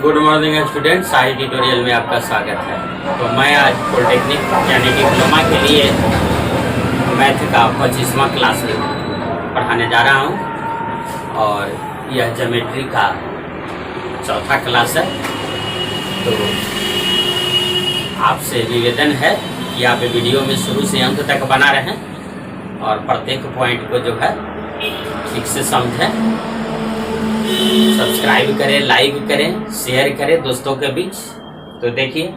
Good morning student, साही tutorial में आपका स्वागत है। तो मैं आज पॉलिटेक्निक यानी डिप्लोमा के लिए मैथ का 25वां क्लास पढ़ाने जा रहा हूं और यह ज्योमेट्री का चौथा क्लास है। तो आपसे निवेदन है कि आप वीडियो में शुरू से अंत तक बना रहें और प्रत्येक पॉइंट को जो है ठीक से समझें। सब्सक्राइब करें, लाइक करें, शेयर करें दोस्तों के बीच। तो देखिए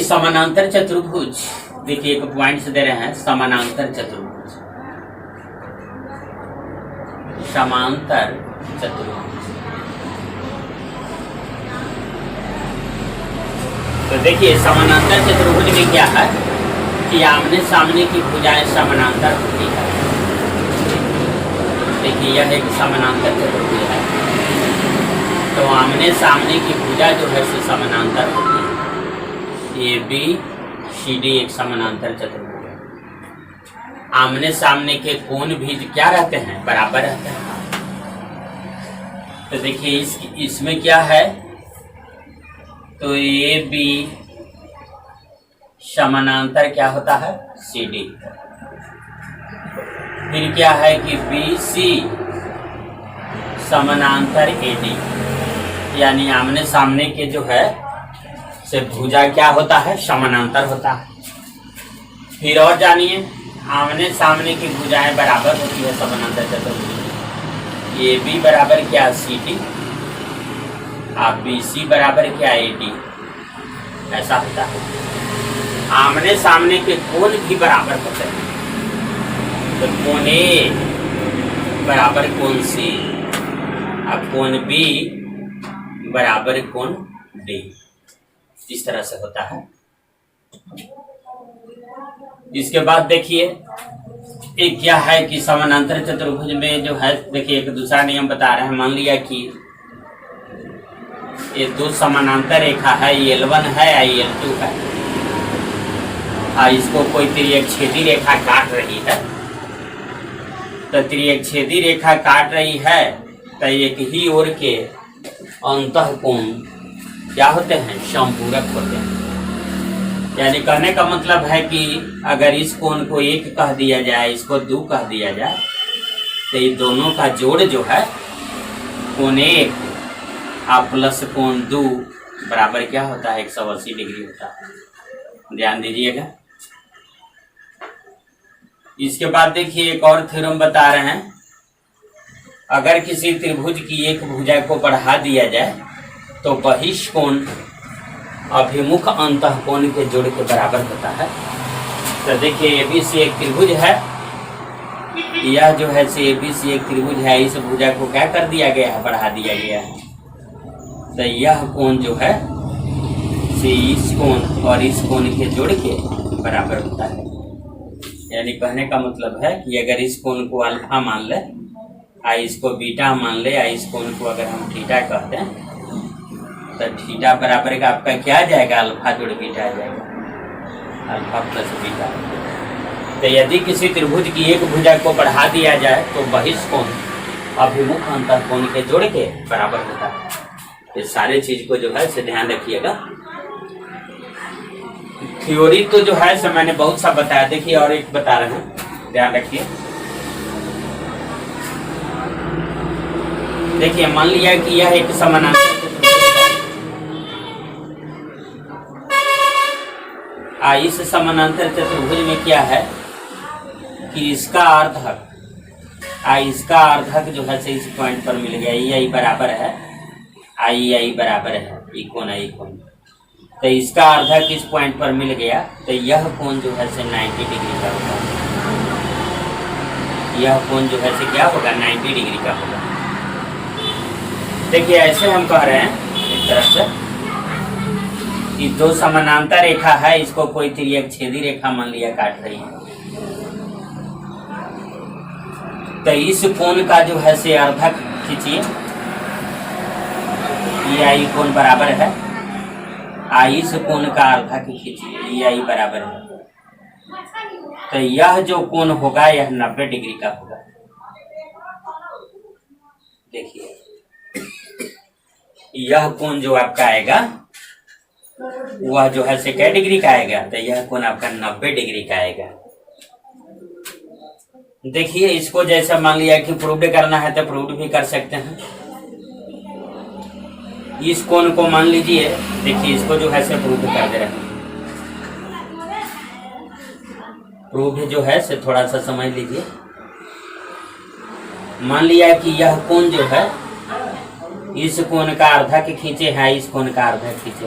समानांतर चतुर्भुज। देखिए एक पॉइंट्स दे रहे हैं, समानांतर चतुर्भुज, समांतर चतुर्भुज। तो देखिए समानांतर चतुर्भुज में क्या है कि आमने सामने की भुजाएं समानांतर होती है। देखिए यह एक समानांतर चतुर्भुज है, तो आमने सामने की भुजा जो है सो समानांतर होती है। ए बी सी डी एक समानांतर चतुर्भुज है। आमने सामने के कोण भी क्या रहते हैं, बराबर रहते हैं। तो देखिए इसमें क्या है, तो ए बी समानांतर क्या होता है, सी डी। फिर क्या है कि बी सी समानांतर ए डी, यानी आमने सामने के जो है से भुजा क्या होता है, समानांतर होता है। फिर और जानिए, आमने सामने की भुजाएं बराबर होती है समानांतर चतुर्भुज। ए बी बराबर क्या, सी डी, और बी सी बराबर क्या, ए डी। ऐसा होता है। आमने सामने के कोण भी बराबर होते हैं। तो कोण ए बराबर कोण सी और कोण बी बराबर कोण डी। इस तरह से होता है। इसके बाद देखिए एक क्या है कि समानांतर चतुर्भुज में जो है, देखिए एक दूसरा नियम बता रहे हैं। मान लिया कि ये दो समानांतर रेखा है, L1 है या L2 है, इसको कोई त्रियकछेदी रेखा काट रही है। तो त्रियकछेदी रेखा काट रही है तो एक ही ओर के अंतःकोण क्या होते हैं, समपूरक होते हैं। यानी कहने का मतलब है कि अगर इस कोण को 1 कह दिया जाए, इसको 2 कह दिया जाए, तो ये दोनों का जोड़ जो है कोण 1 और प्लस कोण 2 बराबर क्या होता है, 180 डिग्री होता है। ध्यान दीजिएगा। इसके बाद देखिए एक और थ्योरम बता रहे हैं। अगर किसी त्रिभुज की एक भुजा को बढ़ा दिया जाए तो बहिष्कोण अभिमुख अंतःकोण के जोड़ के बराबर होता है। तो देखिए एबीसी एक त्रिभुज है, यह जो है से एबीसी एक त्रिभुज है। इस भुजा को क्या कर दिया गया है, बढ़ा दिया गया है। तो यह कोण जो है से इस कोण और इस कोण के जोड़ के बराबर होता है। यानी कहने का मतलब है कि अगर इस कोण को अल्फा मान ले, इसको बीटा मान ले, इस कोण को अगर हम थीटा कहते हैं, तो थीटा बराबर का आपका क्या आ जाएगा, अल्फा जोड़ बीटा आ जाएगा, अल्फा प्लस बीटा। तो यदि किसी त्रिभुज की एक भुजा को बढ़ा दिया जाए तो बहिष्कोण अभिमुख अंतःकोण के जोड़ के बराबर होता है। ये सारे चीज को जो है से ध्यान रखिएगा। थ्योरी तो जो है से मैंने बहुत सा बताया। देखिए और एक बता रहे हैं, ध्यान रखिए। देखिए मान लिया कि यह एक समानांतर इस समानांतर चतुर्भुज में क्या है कि इसका अर्धक जो है से इस पॉइंट पर मिल गया। आई बराबर है, आई बराबर है ई कोण आई कोण। तो इसका अर्धक इस पॉइंट पर मिल गया, तो यह कोण जो है से 90 डिग्री का होगा। यह कोण जो है से क्या होगा, 90 डिग्री का होगा। देखिए ऐसे हम कह रहे हैं एक तरह से कि दो समानांतर रेखा है, इसको कोई त्रियकछेदी रेखा मान लिया काट रही है। तो इस कोण का जो है से अर्धक खींचिए, ये आई कोण बराबर है, इस कोण का अर्धक खींचिए, ये आई बराबर है। तो यह जो कोण होगा यह 90 डिग्री का होगा। देखिए यह कोण जो आपका आएगा वह जो है 60 डिग्री का आएगा, तो यह कोण आपका 90 डिग्री का आएगा। देखिए इसको जैसा मान लिया कि प्रूव करना है तो प्रूव भी कर सकते हैं। इस कोण को मान लीजिए, देखिए इसको जो है से प्रूव कर दे रहे हैं। प्रूव जो है से थोड़ा सा समझ लीजिए। मान लिया कि यह कोण जो है इस कोण का आधा के खींचे है, इस कोण का आधा खींचे,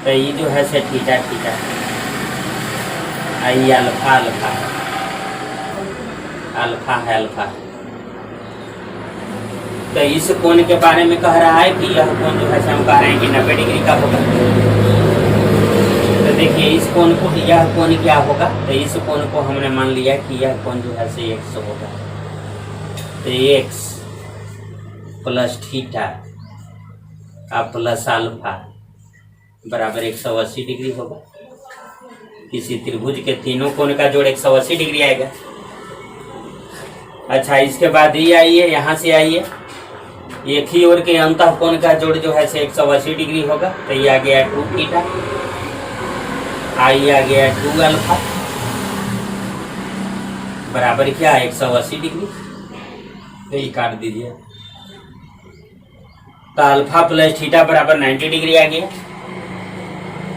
तो ये जो है से थीटा थीटा है, ये अल्फा अल्फा अल्फा है अल्फा। तो इस कोण के बारे में कह रहा है कि यह कोण जो है हम कह रहे हैं कि 90 डिग्री का होगा। तो देखिए इस कोण को, यह कोण क्या होगा, तो इस कोण को हमने मान लिया कि यह कोण जो है से x होगा। तो x plus theta plus alpha बराबर 180 डिग्री होगा। किसी त्रिभुज के तीनों कोण का जोड़ 180 डिग्री आएगा। अच्छा, इसके बाद ये आइए, यहाँ से आइए, एक ही ओर के अंतः कोण का जोड़ जो है से 180 डिग्री होगा। तो ये आ गया 2 थीटा, आई आ गया 2 अल्फा बराबर क्या 180 डिग्री। तो ये काट दीजिए। तो अल्फा प्लस थीटा बराबर 90 डिग्री आ गया।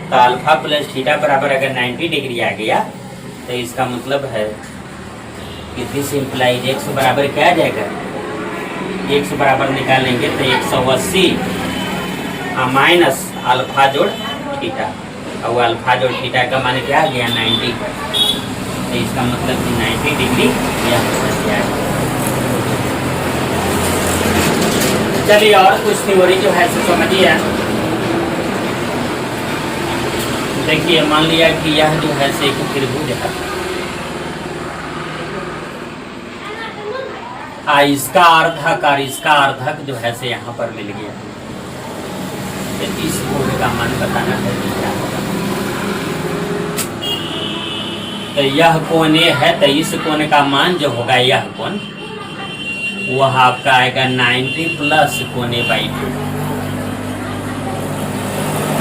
तो अल्फा प्लस थीटा बराबर अगर 90 डिग्री आ गया तो इसका मतलब है कि दिस इंप्लाइज x बराबर क्या आ जाएगा, x बराबर निकालेंगे तो 180 माइनस अल्फा जोड़ थीटा, और अल्फा जोड़ थीटा का मान क्या आ गया 90। तो इसका मतलब कि 90 डिग्री यह है। चलिए और कुछ थ्योरी जो है समझिए। देखिए मान लिया कि यह जो है से एक त्रिभुज है, इसका अर्धक और इसका अर्धक जो है से यहाँ पर मिल गया। तो इस कोण का मान बताना है कि क्या होगा। तो यह कोण ये है, तो इस कोण का मान जो होगा यह कोण वह आपका आएगा 90 प्लस कोने बाई 2,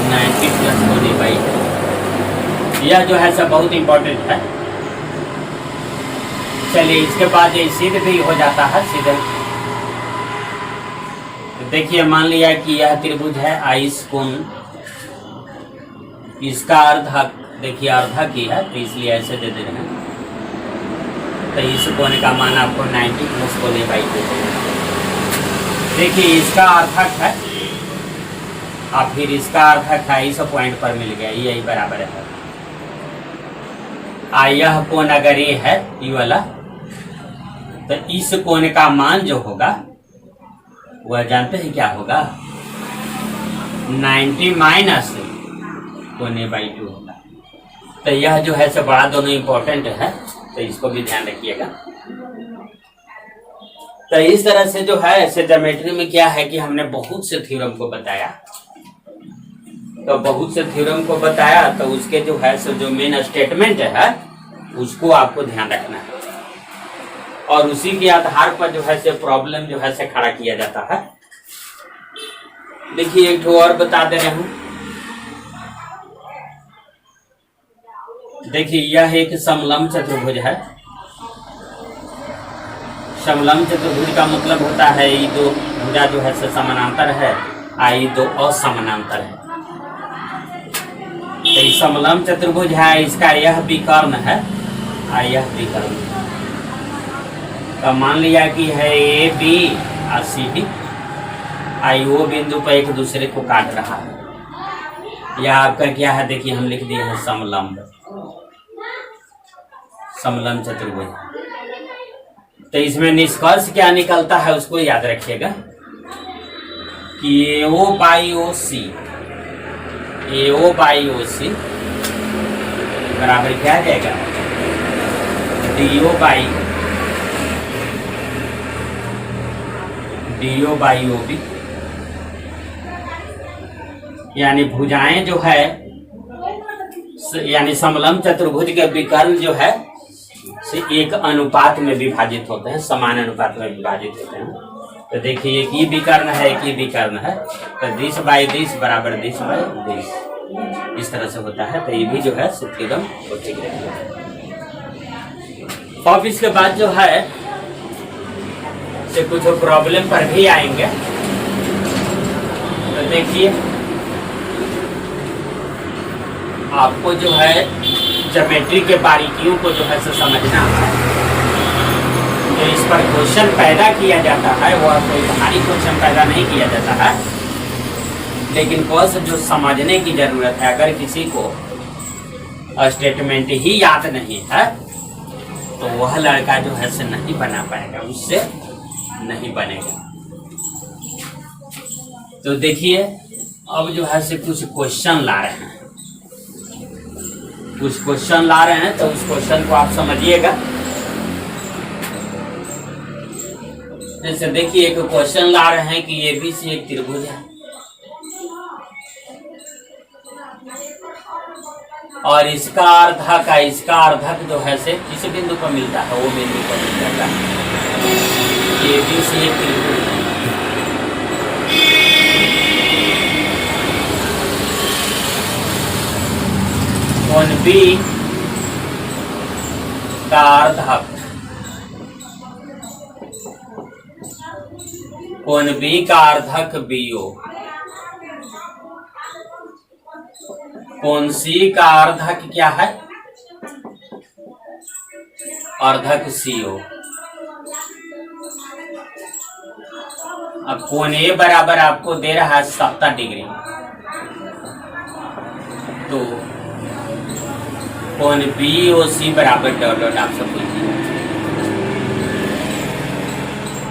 90 प्लस कोने बाई 2। यह जो है सब बहुत इंपॉर्टेंट है। चलिए इसके बाद ये सिद्ध भी हो जाता है सीधे। देखिए मान लिया कि यह त्रिभुज है, इस कोण इसका अर्धक, देखिए अर्धक ही है तो इसलिए ऐसे दे रहे हैं। तो इस कोण का मान आपको 90 प्लस कोने बाई 2। देखिए इसका अर्थक है और फिर इसका अर्थक है, इस पॉइंट पर मिल गया, यही बराबर है। यह कोण अगर ये है ये वाला, तो इस कोण का मान जो होगा वह जानते हैं क्या होगा, 90 माइनस कोने बाई 2 होगा। तो यह जो है सब बड़ा दोनों इंपॉर्टेंट है, तो इसको भी ध्यान रखिएगा। तो इस तरह से जो है ऐसे ज्योमेट्री में क्या है कि हमने बहुत से थ्योरम को बताया। तो बहुत से थ्योरम को बताया तो उसके जो है सो जो मेन स्टेटमेंट है उसको आपको ध्यान रखना है, और उसी के आधार पर जो है से प्रॉब्लम जो है से खड़ा किया जाता है। देखिए एक ठो और बता दे रहे हूं। देखिए यह एक समलंब चतुर्भुज है। समलंब चतुर्भुज का मतलब होता है ये दो भुजा जो है से समानांतर है, ये दो असमानांतर है। तो ये समलंब चतुर्भुज है, इसका यह विकर्ण है, यह विकर्ण। तो मान लिया कि है ए बी और सी डी, वो बिंदु पर एक दूसरे को काट रहा है। यह आपका क्या है, देखिए हम लिख दिए हैं समलंब, समलंब चतुर्भुज। तो इसमें निष्कर्ष क्या निकलता है उसको याद रखिएगा कि AO by OC, AO by OC बराबर क्या आ जाएगा, DO बाई OB। यानी भुजाएं जो है, यानी समलंब चतुर्भुज के विकर्ण जो है से एक अनुपात में विभाजित होते हैं, समान अनुपात में विभाजित होते हैं। तो देखिए एक ये विकर्ण है, एक ये विकर्ण है, तो 10 बाई 10 बराबर 10 बाई 10 इस तरह से होता है। तो ये भी जो है सूत्रीगम वो ठीक रहेगा। अब इसके बाद जो है से कुछ प्रॉब्लम पर भी आएंगे। तो देखिए आपको जो है ज्योमेट्री के बारीकियों को जो है समझना है। जो इस पर क्वेश्चन पैदा किया जाता है वह कोई भारी क्वेश्चन पैदा नहीं किया जाता है, लेकिन बस जो समझने की जरूरत है। अगर किसी को स्टेटमेंट ही याद नहीं है तो वह लड़का जो है से नहीं बना पाएगा, उससे नहीं बनेगा। तो देखिए अब जो है से कुछ क्वेश्चन ला रहे हैं, कुछ क्वेश्चन ला रहे हैं, तो उस क्वेश्चन को आप समझिएगा। जैसे देखिए एक क्वेश्चन ला रहे हैं कि ABC एक त्रिभुज है और इसका अर्धक जो है से किस बिंदु पर मिलता है, वो बिंदु पर मिल जाता है। ABC एक त्रिभुज है, कोण B का अर्धक, कोण B का अर्धक BO, कोण C का अर्धक क्या है, अर्धक CO। अब कोण A बराबर आपको दे रहा है 70 डिग्री, तो कोण BOC बराबर डॉट डॉट आप सब बोलिए।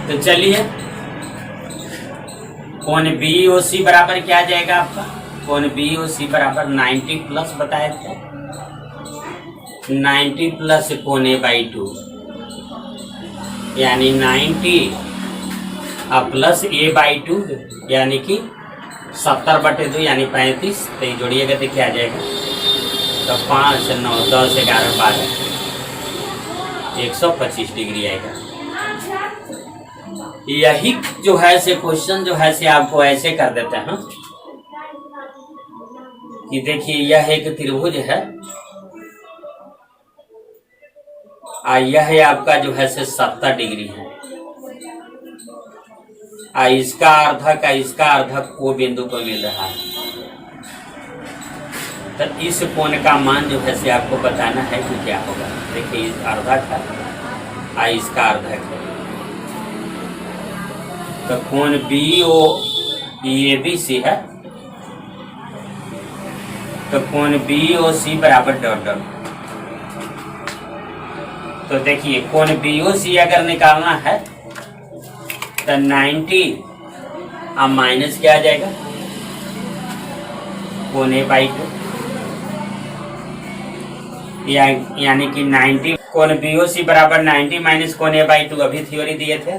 तो चलिए कोण BOC बराबर क्या आ जाएगा आपका, कोण BOC बराबर 90 प्लस बताए थे, 90 प्लस कोण A/2 यानी 90 प्लस A/2 यानी कि 70/2 यानी 35। तो ये जोड़िएगा तो क्या आ जाएगा, तो 5, 9, 10, 11, 12 125 डिग्री आएगा। यही जो है से क्वेश्चन जो है से आपको ऐसे कर देते हैं कि देखिए यह एक त्रिभुज है और यह आपका जो है से 70 डिग्री है, इसका अर्धक को बिंदु पर मिल रहा है। तो इस कोण का मान जो है से आपको बताना है कि क्या होगा। देखिए इस अर्धक है और इसका अर्धक है, तो कोण BOABC है, तो कोण BOC बराबर डॉट डॉट। तो देखिए कोण BOC अगर निकालना है तो 90 अब माइनस क्या आ जाएगा, कोण A/2 यानी कि 90 कोण BOC बराबर 90 माइनस कोण A/2 अभी थ्योरी दिए थे।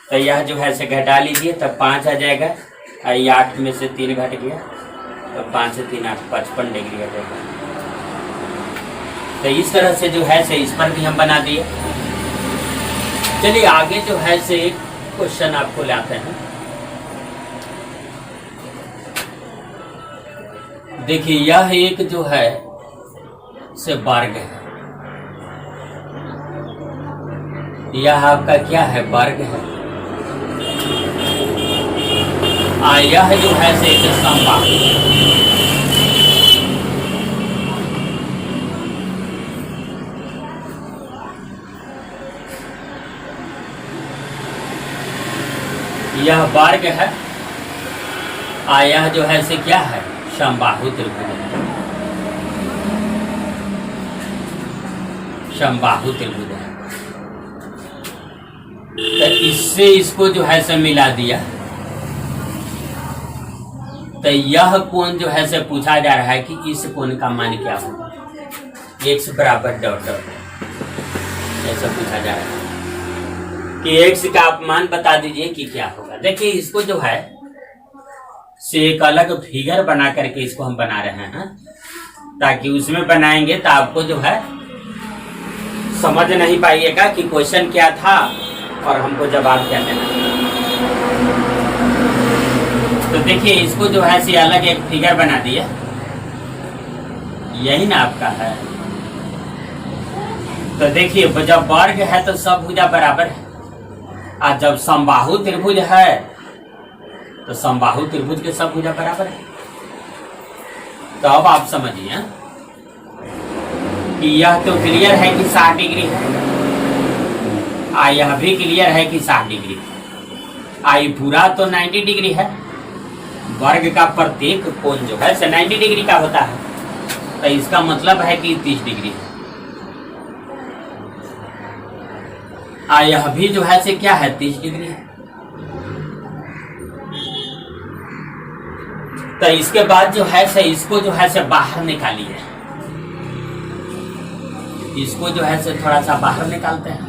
तो यह जो है से घटा लीजिए, तब 5 आ जाएगा और 8 में से 3 घट गया, तो 5 से 3 8 55 डिग्री आ जाएगा। तो इस तरह से जो है से इस पर भी हम बना दिए। चलिए आगे जो है से एक क्वेश्चन आपको लाते हैं। देखिए यह एक जो है से वर्ग है, यह आपका क्या है, वर्ग है। यह जो है से एक समबाहु, यह वर्ग है, यह जो है से क्या है, समबाहु त्रिभुज है, समबाहु त्रिभुज है। तो इससे इसको जो है से मिला दिया। तो यह कोण जो है से पूछा जा रहा है कि इस कोण का मान क्या होगा, x बराबर डॉट डॉट ऐसा पूछा जा रहा है कि x का आप मान बता दीजिए कि क्या होगा। देखिए इसको जो है से एक अलग फिगर बना करके इसको हम बना रहे हैं, ताकि उसमें बनाएंगे तो आपको जो है समझ नहीं पाइएगा कि क्वेश्चन क्या था और हमको जवाब क्या देना। देखिए इसको जो है से अलग एक फिगर बना दिया, यही ना आपका है। तो देखिए जब वर्ग है तो सब भुजा बराबर है, और जब समबाहु त्रिभुज है तो समबाहु त्रिभुज के सब भुजा बराबर है। तो अब आप समझिए कि यह तो क्लियर है कि 60 डिग्री है, यह भी क्लियर है कि 60 डिग्री है। ये पूरा तो 90 डिग्री है, वर्ग का प्रत्येक कोण जो है से 90 डिग्री का होता है, तो इसका मतलब है कि 30 डिग्री है। यह भी जो है से क्या है 30 डिग्री है। तो इसके बाद जो है से इसको जो है से बाहर निकालिए, इसको जो है से थोड़ा सा बाहर निकालते हैं।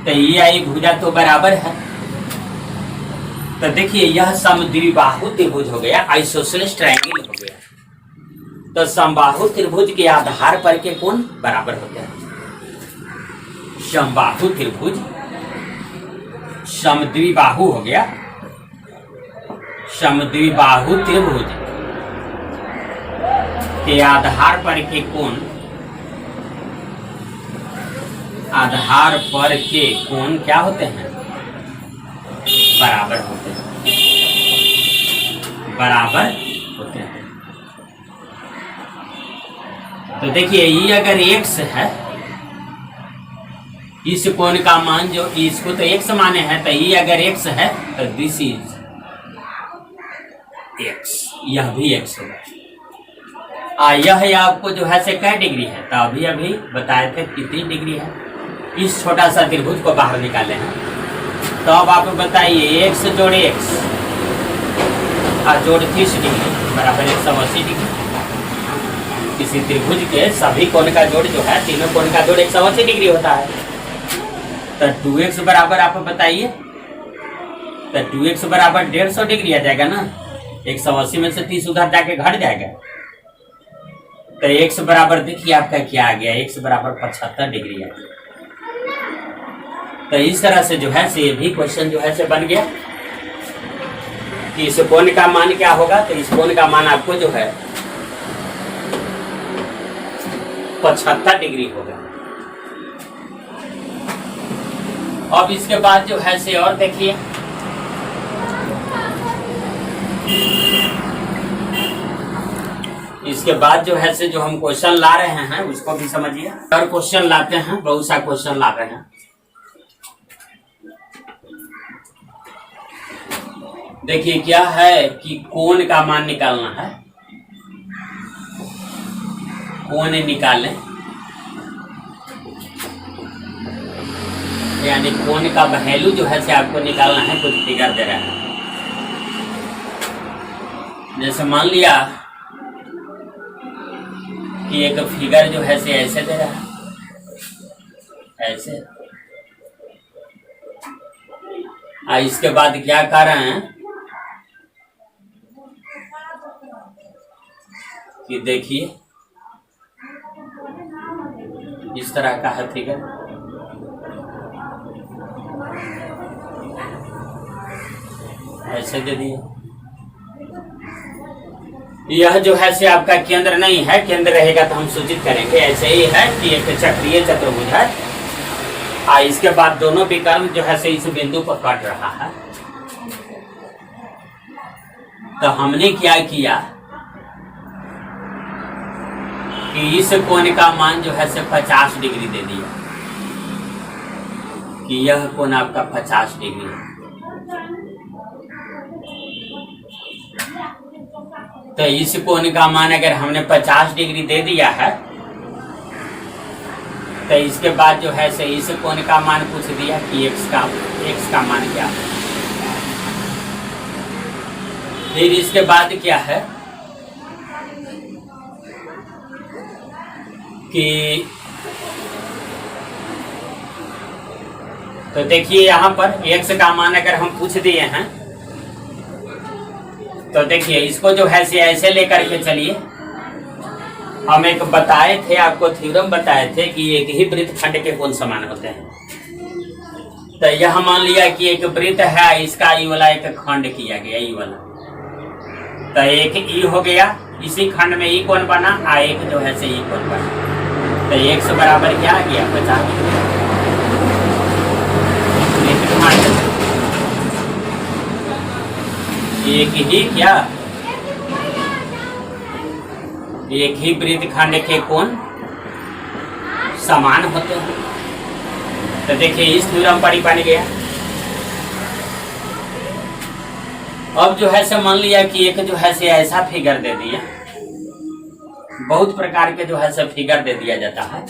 तो ये भुजा तो बराबर है। तो देखिए यह समद्विबाहु त्रिभुज हो गया, आइसोसेलेस ट्रायंगल हो गया। तो समबाहु त्रिभुज के आधार पर के कोण बराबर हो गया। समबाहु त्रिभुज समद्विबाहु हो गया, समद्विबाहु त्रिभुज के आधार पर के कोण, आधार पर के कोण क्या होते हैं, बराबर होते हैं, बराबर होते हैं। तो देखिए ये अगर x है, इस कोण का मान जो इसको तो x माने हैं, तो ये अगर x है तो दिस इज x, यह भी x होगा। यह आपको जो है से क्या डिग्री है, तो अभी अभी बताए थे कितनी डिग्री है। इस छोटा सा त्रिभुज को बाहर निकाले हैं। तो अब आप बताइए x जोड़े x जोड़ 30 डिग्री बराबर 180 डिग्री। किसी त्रिभुज के सभी कोण का जोड़ जो है, तीनों कोण का जोड़ 180 डिग्री होता है। तो 2x बराबर आप बताइए, तो 2x बराबर 150 डिग्री आ जाएगा ना। 180 में से 30 उधर जाके घट जाएगा। तो x बराबर देखिए आपका क्या आ गया, x बराबर 75 डिग्री आ गया। तो इस तरह से जो है से ये भी क्वेश्चन जो है से बन गया कि इस कोण का मान क्या होगा। तो इस कोण का मान आपको जो है 75 डिग्री होगा। अब इसके बाद जो है से और देखिए, इसके बाद जो है से जो हम क्वेश्चन ला रहे हैं उसको भी समझिए। और क्वेश्चन लाते हैं, बहुत सा क्वेश्चन ला रहे हैं। देखिए क्या है कि कोण का मान निकालना है, कोण निकालें, यानी कोण का वैल्यू जो है से आपको निकालना है। कुछ फिगर दे रहा है, जैसे मान लिया कि एक फिगर जो है से ऐसे दे रहा है, ऐसे। इसके बाद क्या कर रहे हैं कि देखिए इस तरह का है फिगर, ऐसे दे दिए। यह जो है से आपका केंद्र नहीं है, केंद्र रहेगा तो हम सूचित करेंगे। ऐसे ही है कि एक चक्रीय चतुर्भुज है, इसके बाद दोनों विकर्ण जो है से इस बिंदु पर काट रहा है। तो हमने क्या किया कि इस कोण का मान जो है से 50 डिग्री दे दिया, कि यह कोण आपका 50 डिग्री है। तो इस कोण का मान अगर हमने 50 डिग्री दे दिया है, तो इसके बाद जो है से इस कोण का मान पूछ दिया कि x का मान क्या है। फिर इसके बाद क्या है कि तो देखिए यहाँ पर x का मान अगर हम पूछ दिए हैं, तो देखिए इसको जो है से ऐसे लेकर के चलिए। हम एक बताए थे, आपको थ्योरम बताए थे कि एक ही वृत्तखंड के कोण समान होते हैं। तो यह मान लिया कि एक वृत्त है, इसका ई वाला एक खंड किया गया, ई वाला। तो एक ई हो गया, इसी खंड में ई कोण बना, आ एक जो है से ई कोण बना। तो एक से बराबर क्या आ गया, 50। एक ही क्या, एक ही वृत्त खंड के कोण समान होते हैं। तो देखिए इस थ्योरम पर ही बन गया। अब जो है से मान लिया कि एक जो है से ऐसा फिगर दे दिया, बहुत प्रकार के जो है से फिगर दे दिया जाता है।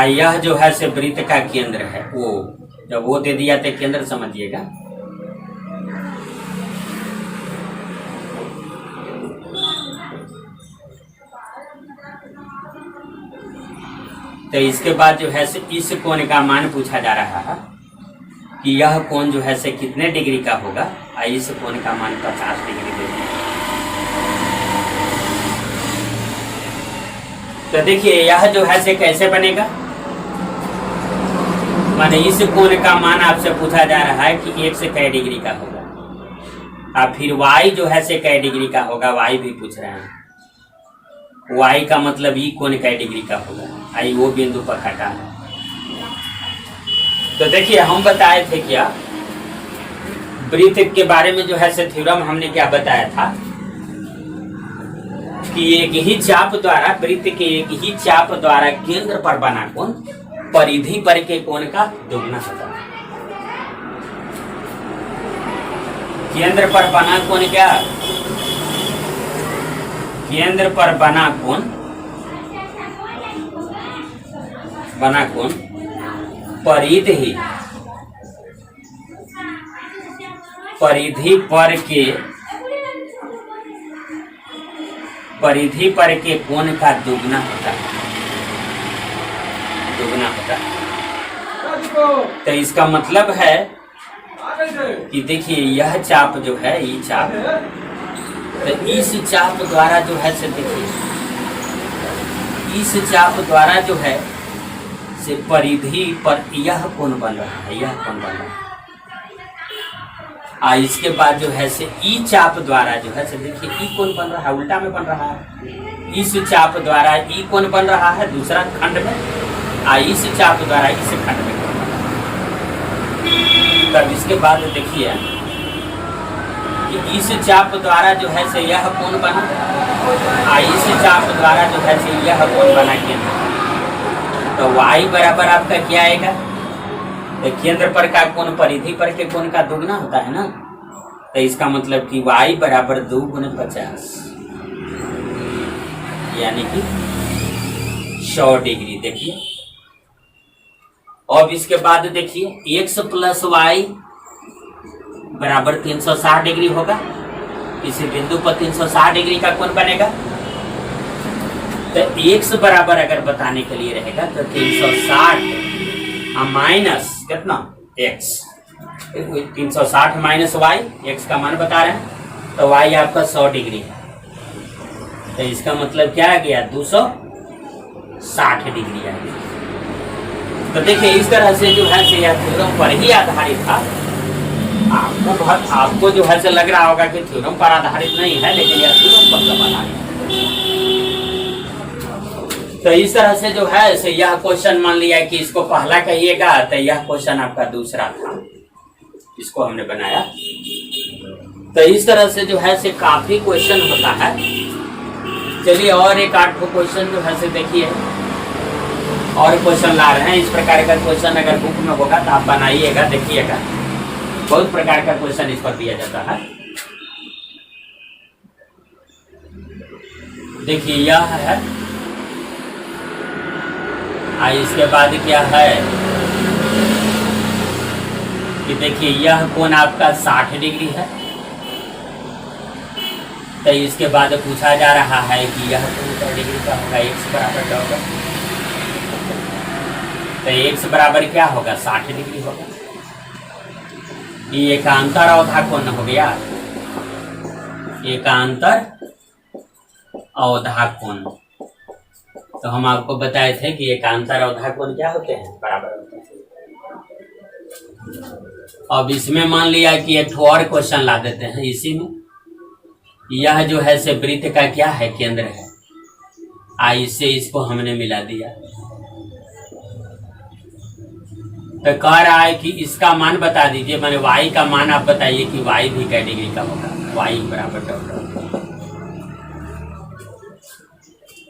यह जो है से वृत्त का केंद्र है, वो जब वो दे दिया तो केंद्र समझिएगा। तो इसके बाद जो है से इस कोण का मान पूछा जा रहा है कि यह कोण जो है से कितने डिग्री का होगा, और इस कोण का मान 50 डिग्री दे दिया। तो देखिए यह जो है से कैसे बनेगा, माने इस कोण का मान आपसे पूछा जा रहा है कि एक से कै डिग्री का होगा, और फिर y जो है से कै डिग्री का होगा, y भी पूछ रहे हैं। y का मतलब ई कोण कै डिग्री का होगा, आई वो बिंदु पर काटा है। तो देखिए हम बताए थे क्या, वृत्त के बारे में जो है से थ्योरम हमने क्या बताया था कि एक ही चाप द्वारा, वृत्त के एक ही चाप द्वारा केंद्र पर बना कोण परिधि पर के कोण का दोगुना होता है। केंद्र पर बना कोण क्या, केंद्र पर बना कोण परिधि पर के कोण का दोगुना होता है, दोगुना होता है। तो इसका मतलब है कि देखिए यह चाप जो है, ये चाप, तो इस चाप द्वारा जो है से देखिए, इस चाप द्वारा जो है से परिधि पर यह कोण बन रहा है, यह कोण बन रहा है। इसके बाद जो है से ई चाप द्वारा जो है से देखिए ई कोण बन रहा है, उल्टा में बन रहा है। इस चाप द्वारा ई कोण बन रहा है दूसरा खंड में, इस चाप द्वारा इस खंड में कोण बन रहा है। तब इसके बाद देखिए कि इस चाप द्वारा जो है से यह कोण बना, इस चाप द्वारा जो है से यह कोण बना केंद्र। तो y बराबर आपका क्या आएगा, तो केंद्र पर का कोण परिधि पर के कोण का दोगुना होता है ना। तो इसका मतलब कि y बराबर 2 गुने 50, यानी कि 100 डिग्री। देखिए अब इसके बाद देखिए x प्लस वाई बराबर 360 डिग्री होगा। इसी बिंदु पर 360 डिग्री का कोण बनेगा। तो x बराबर अगर बताने के लिए रहेगा तो 360 माइनस कितना x, 360 माइनस y, x का मान बता रहे हैं, तो y आपका 100 डिग्री है। तो इसका मतलब क्या आ गया, 260 डिग्री आ गया। तो देखिए इस तरह से जो है से यह थ्योरम पर ही आधारित था। आपको जो है से लग रहा होगा कि थ्योरम पर आधारित नहीं है, लेकिन यह थ्योरम पर सब आधारित है। तो इस तरह से जो है से यह क्वेश्चन मान लिया कि इसको पहला कहिएगा, तो यह क्वेश्चन आपका दूसरा था, इसको हमने बनाया। तो इस तरह से जो है से काफी क्वेश्चन होता है। चलिए और एक 8 क्वेश्चन जो है से देखिए, और क्वेश्चन ला रहे हैं। इस प्रकार का क्वेश्चन अगर बुक में होगा तो आप बनाइएगा, देखिएगा, बहुत प्रकार का क्वेश्चन इस पर दिया जाता है। देखिए यह है, इसके बाद क्या है कि देखिए यह कोण आपका 60 डिग्री है। तो इसके बाद पूछा जा रहा है कि यह कोण कितने डिग्री का होगा, x बराबर क्या होगा, तो x बराबर क्या होगा, 60 डिग्री होगा। ये एकांतर अवधा कोण हो गया, एकांतर अवधा कोण। तो हम आपको बताए थे कि एकांतर अवधा कोण क्या होते हैं, बराबर होते हैं। अब इसमें मान लिया कि एक और क्वेश्चन ला देते हैं इसी में। यह जो है से वृत्त का क्या है, केंद्र है। आई से इसको हमने मिला दिया, तो कह रहा है कि इसका मान बता दीजिए, मैंने वाई का मान आप बताइए कि वाई भी कै डिग्री का होगा, वाई बराबर डॉट।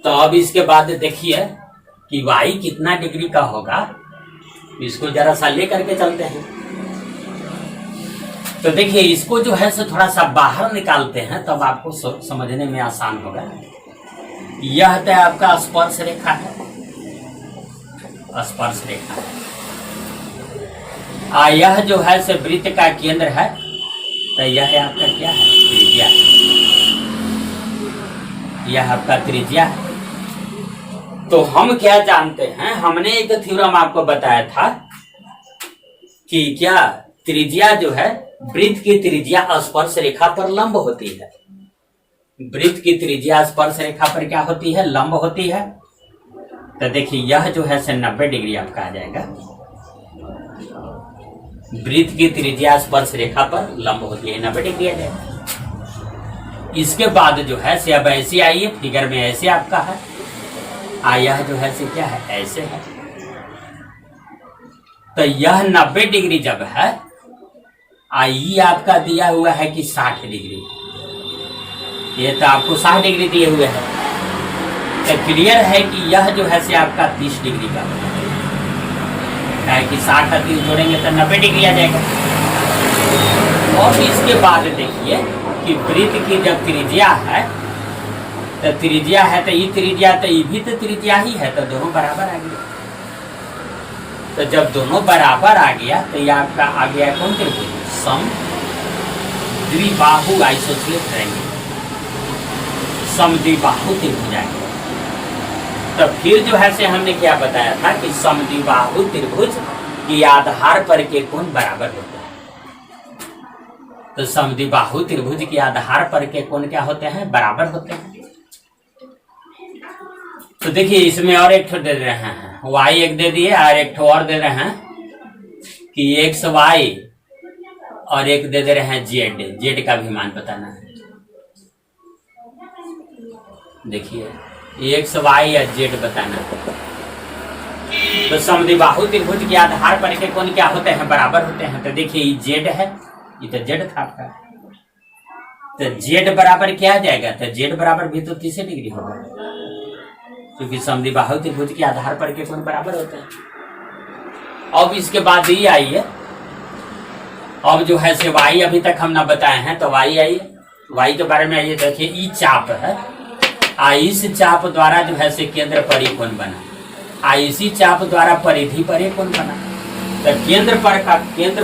तो अब इसके बाद देखिए कि वाई कितना डिग्री का होगा, इसको जरा सा ले करके चलते हैं। तो देखिए इसको जो है सो थोड़ा सा बाहर निकालते हैं, तब आपको समझने में आसान होगा। यह तो आपका स्पर्श रेखा है, स्पर्श रेखा है। यह जो है से वृत्त का केंद्र है, तो यह आपका क्या है, त्रिज्या। यह आपका त्रिज्या है। तो हम क्या जानते हैं, हमने एक थ्योरम आपको बताया था कि क्या त्रिज्या जो है, वृत्त की त्रिज्या स्पर्श रेखा पर लंब होती है। वृत्त की त्रिज्या स्पर्श रेखा पर क्या होती है, लंब होती है। तो देखिए यह जो है से 90 डिग्री आपका आ जाएगा। वृत्त की त्रिज्या स्पर्श रेखा पर लंब होती है, 90 डिग्री आ जाएगा। इसके बाद जो है से अब ऐसे आइए, फिगर में ऐसे आपका है, यह जो है से क्या है, ऐसे है। तो यह 90 डिग्री जब है, ये आपका दिया हुआ है कि 60 डिग्री, ये तो आपको 60 डिग्री दिए हुए है। तो क्लियर है कि यह जो है से आपका 30 डिग्री का है कि 60 और 30 जोड़ेंगे तो 90 डिग्री आ जाएगा। और इसके बाद देखिए कि वृत्त की जब त्रिज्या है, तो त्रिज्या है, तो ये त्रिज्या, तो ये भी तो त्रिज्या ही है, तो दोनों बराबर आ गया। तो जब दोनों बराबर आ गया, तो ये आपका आ गया कौन त्रिभुज, सम द्विबाहु आइसोसेलेस ट्रायंगल, सम द्विबाहु त्रिभुज आ गया। तो फिर जो है से हमने क्या बताया था कि सम द्विबाहु त्रिभुज के आधार पर के कोण बराबर होते हैं। तो सम द्विबाहु त्रिभुज के आधार पर के कोण क्या होते हैं, बराबर होते हैं। तो देखिए इसमें और एक ठो दे रहे हैं, y एक दे दिए और एक ठो और दे रहे हैं कि x y, और एक दे दे रहे हैं z का भी मान बताना है। देखिए x y या z बताना है। तो समद्विबाहु त्रिभुज के आधार पर के कोण क्या होते हैं, बराबर होते हैं। तो देखिए ये z है, ये तो z था आपका, तो z बराबर क्या आ जाएगा, तो z बराबर भी तो 30 डिग्री होगा, क्योंकि समद्विबाहु त्रिभुज के आधार पर के कोण बराबर होते हैं। अब इसके बाद ये आइए, अब जो है से वाई अभी तक हम ना बताए हैं, तो वाई आइए, वाई के बारे में आइए। देखिए ई चाप है, इस चाप द्वारा जो है से केंद्र पर ही कोण बना, इसी चाप द्वारा परिधि पर ही कोण बना। तो केंद्र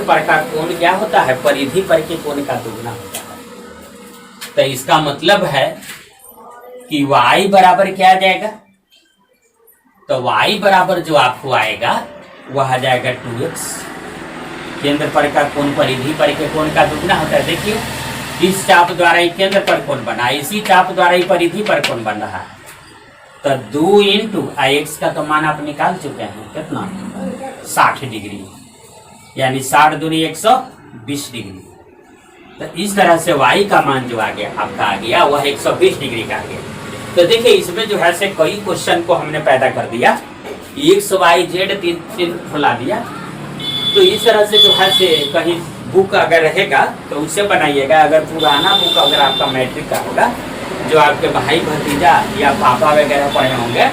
पर का कोण क्या होता है, परिधि पर के कोण का दुगना होता है। तो इसका मतलब है कि y बराबर क्या आ जाएगा, तो y बराबर जो आपको आएगा वह आ जाएगा 2x। केंद्र पर का कोण परिधि पर के कोण का दुगना होता है। देखिए इस चाप द्वारा ही केंद्र पर कोण बना, इसी चाप द्वारा ही परिधि पर कोण बन रहा है। तो 2 इंटू x का तो मान आप निकाल चुके हैं, कितना, 60 डिग्री, यानी 60 दूनी 120 डिग्री। तो इस तरह से y का मान जो आ गया आपका आ गया वह 120 डिग्री का आ गया। तो देखिए इसमें जो है से कई क्वेश्चन को हमने पैदा कर दिया, x y z तीन फुला दिया। तो इस तरह से जो है से कहीं बुक अगर रहेगा तो उससे बनाइएगा। अगर पुराना बुक अगर आपका मैट्रिक का होगा, जो आपके भाई भतीजा या पापा वगैरह पढ़े होंगे,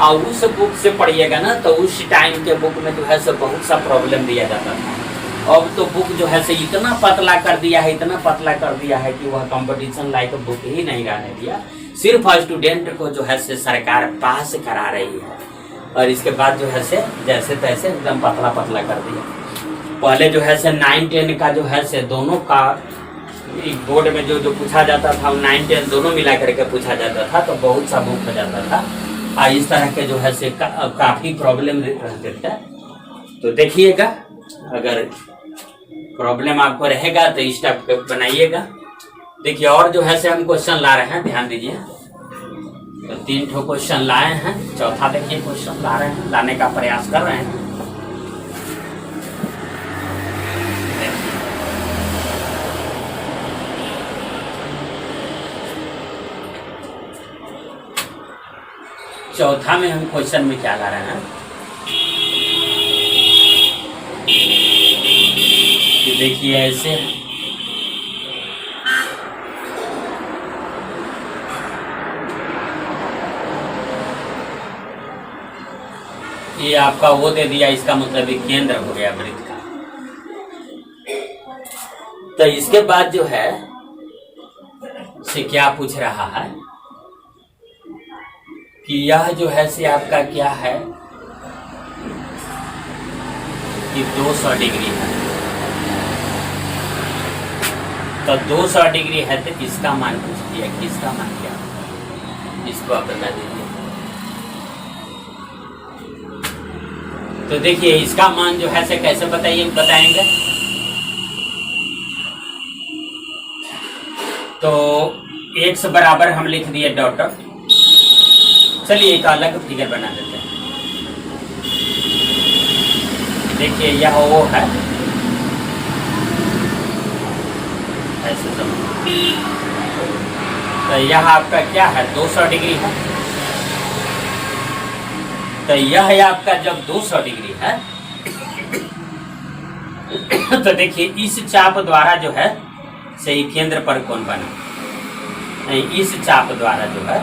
और उस बुक से पढ़िएगा ना, तो उस टाइम के बुक में जो है से बहुत सा प्रॉब्लम दिया जाता था। अब तो बुक जो है से इतना पतला कर दिया है, इतना पतला कर दिया है कि वह कंपटीशन लायक बुक ही नहीं रहने दिया। सिर्फ स्टूडेंट को जो है से सरकार पास करा रही है, और इसके बाद जो है से जैसे तैसे एकदम पतला पतला कर दिया। पहले जो है से 9-10 का जो है से दोनों का बोर्ड में जो पूछा जाता था, 9-10 दोनों मिला करके पूछा जाता था, तो बहुत सा बुक हो जाता था। और इस तरह के जो है से काफी प्रॉब्लम रहते थे। तो देखिएगा, अगर प्रॉब्लम आपको रहेगा तो इस टाइप का बनाइएगा। देखिए और जो है से हम क्वेश्चन ला रहे हैं, ध्यान दीजिए। तो 3 ठो क्वेश्चन लाए हैं, चौथा देखिए क्वेश्चन ला रहे हैं, लाने का प्रयास कर रहे हैं। चौथा में हम क्वेश्चन में क्या ला रहे हैं कि देखिए ऐसे ये आपका वो दे दिया, इसका मतलब ये केंद्र हो गया वृत्त का। तो इसके बाद जो है से क्या पूछ रहा है कि यह जो है से आपका क्या है कि 200 डिग्री है। तो 200 डिग्री है तो इसका मान पूछ दिया, किसका मान क्या, इसको आप बता दीजिए। तो देखिए इसका मान जो है से कैसे बताएंगे। तो x बराबर हम लिख दिए डॉट डॉट। चलिए एक अलग फिगर बना देते हैं। देखिए यह वो है, ऐसे समझ। तो यह आपका क्या है 200 डिग्री है। तो यह आपका जब 200 डिग्री है तो देखिए इस चाप द्वारा जो है सही केंद्र पर कोण बना, नहीं इस चाप द्वारा जो है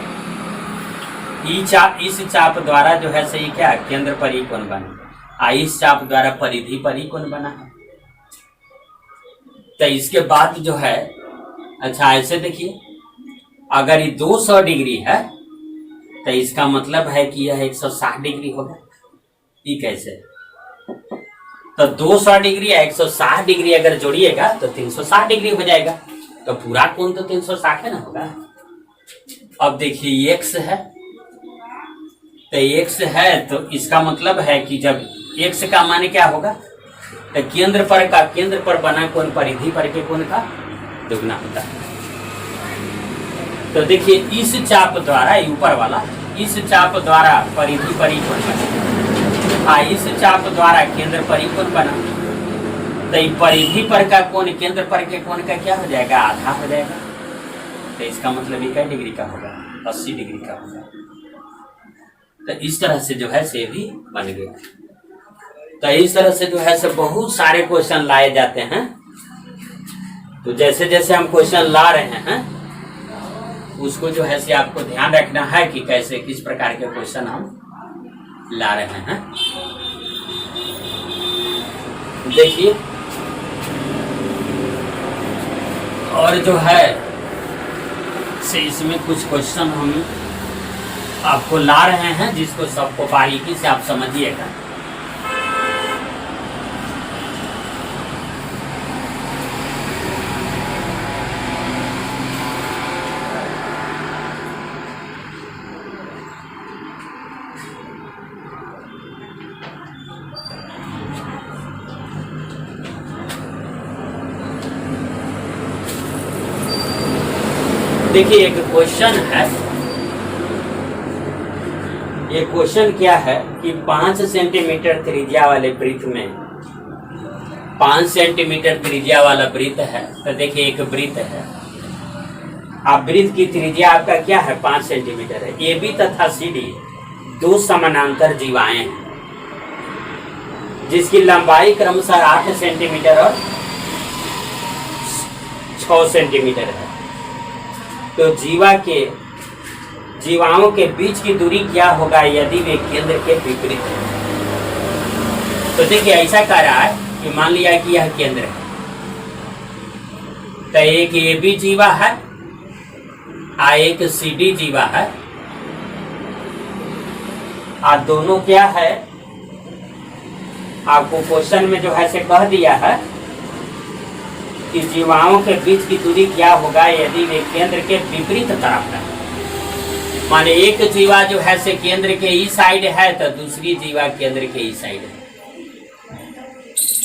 इस चाप द्वारा जो है सही क्या केंद्र पर ही कोण बना, इस चाप द्वारा परिधि पर ही कोण बना है। तो इसके बाद जो है अच्छा ऐसे देखिए, अगर ये 200 डिग्री है तो इसका मतलब है कि यह 160 डिग्री होगा। ये कैसे, तो 200 डिग्री या 160 डिग्री अगर जोड़िएगा तो 360 डिग्री हो जाएगा। तो पूरा कोण तो 360 है ना होगा। अब देखिए x है, तो x है तो इसका मतलब है कि जब x का मान क्या होगा तो केंद्र पर बना कोण परिधि पर के कोण का दुगना होता है। तो देखिए इस चाप द्वारा ऊपर वाला इस चाप द्वारा परिधि पर ही कोण बना, इस चाप द्वारा केंद्र पर ही कोण बना। तो परिधि पर का कोण केंद्र पर के कोण का क्या हो जाएगा, आधा हो जाएगा। तो इसका मतलब ये क्या डिग्री का होगा, 80 डिग्री का होगा। तो इस तरह से जो है से भी बन गया। तो इस तरह से जो है से बहुत सारे क्वेश्चन लाए जाते हैं। तो जैसे जैसे हम क्वेश्चन ला रहे हैं उसको जो है से आपको ध्यान रखना है कि कैसे किस प्रकार के क्वेश्चन हम ला रहे हैं। देखिए और जो है से इसमें कुछ क्वेश्चन हम आपको ला रहे हैं जिसको सबको बारीकी से आप समझिएगा। देखिए एक क्वेश्चन है, ये क्वेश्चन क्या है कि 5 सेंटीमीटर त्रिज्या वाले वृत्त में 5 सेंटीमीटर त्रिज्या वाला वृत्त है। तो देखिए एक वृत्त है, आप वृत्त की त्रिज्या आपका क्या है 5 सेंटीमीटर है। ए बी तथा सी डी 2 समानांतर जीवाएं हैं जिसकी लंबाई क्रमशः 8 सेंटीमीटर और 6 सेंटीमीटर है। तो जीवाओं के बीच की दूरी क्या होगा यदि वे केंद्र के विपरीत है। तो देखिए ऐसा कह रहा है कि मान लिया कि यह केंद्र है, तो एक ए बी जीवा है एक सी डी जीवा है, दोनों क्या है आपको क्वेश्चन में जो है से कह दिया है कि जीवाओं के बीच की दूरी क्या होगा यदि वे केंद्र के विपरीत तरफ है। माने एक जीवा जो है से केंद्र के इस साइड है तो दूसरी जीवा केंद्र के इस साइड है।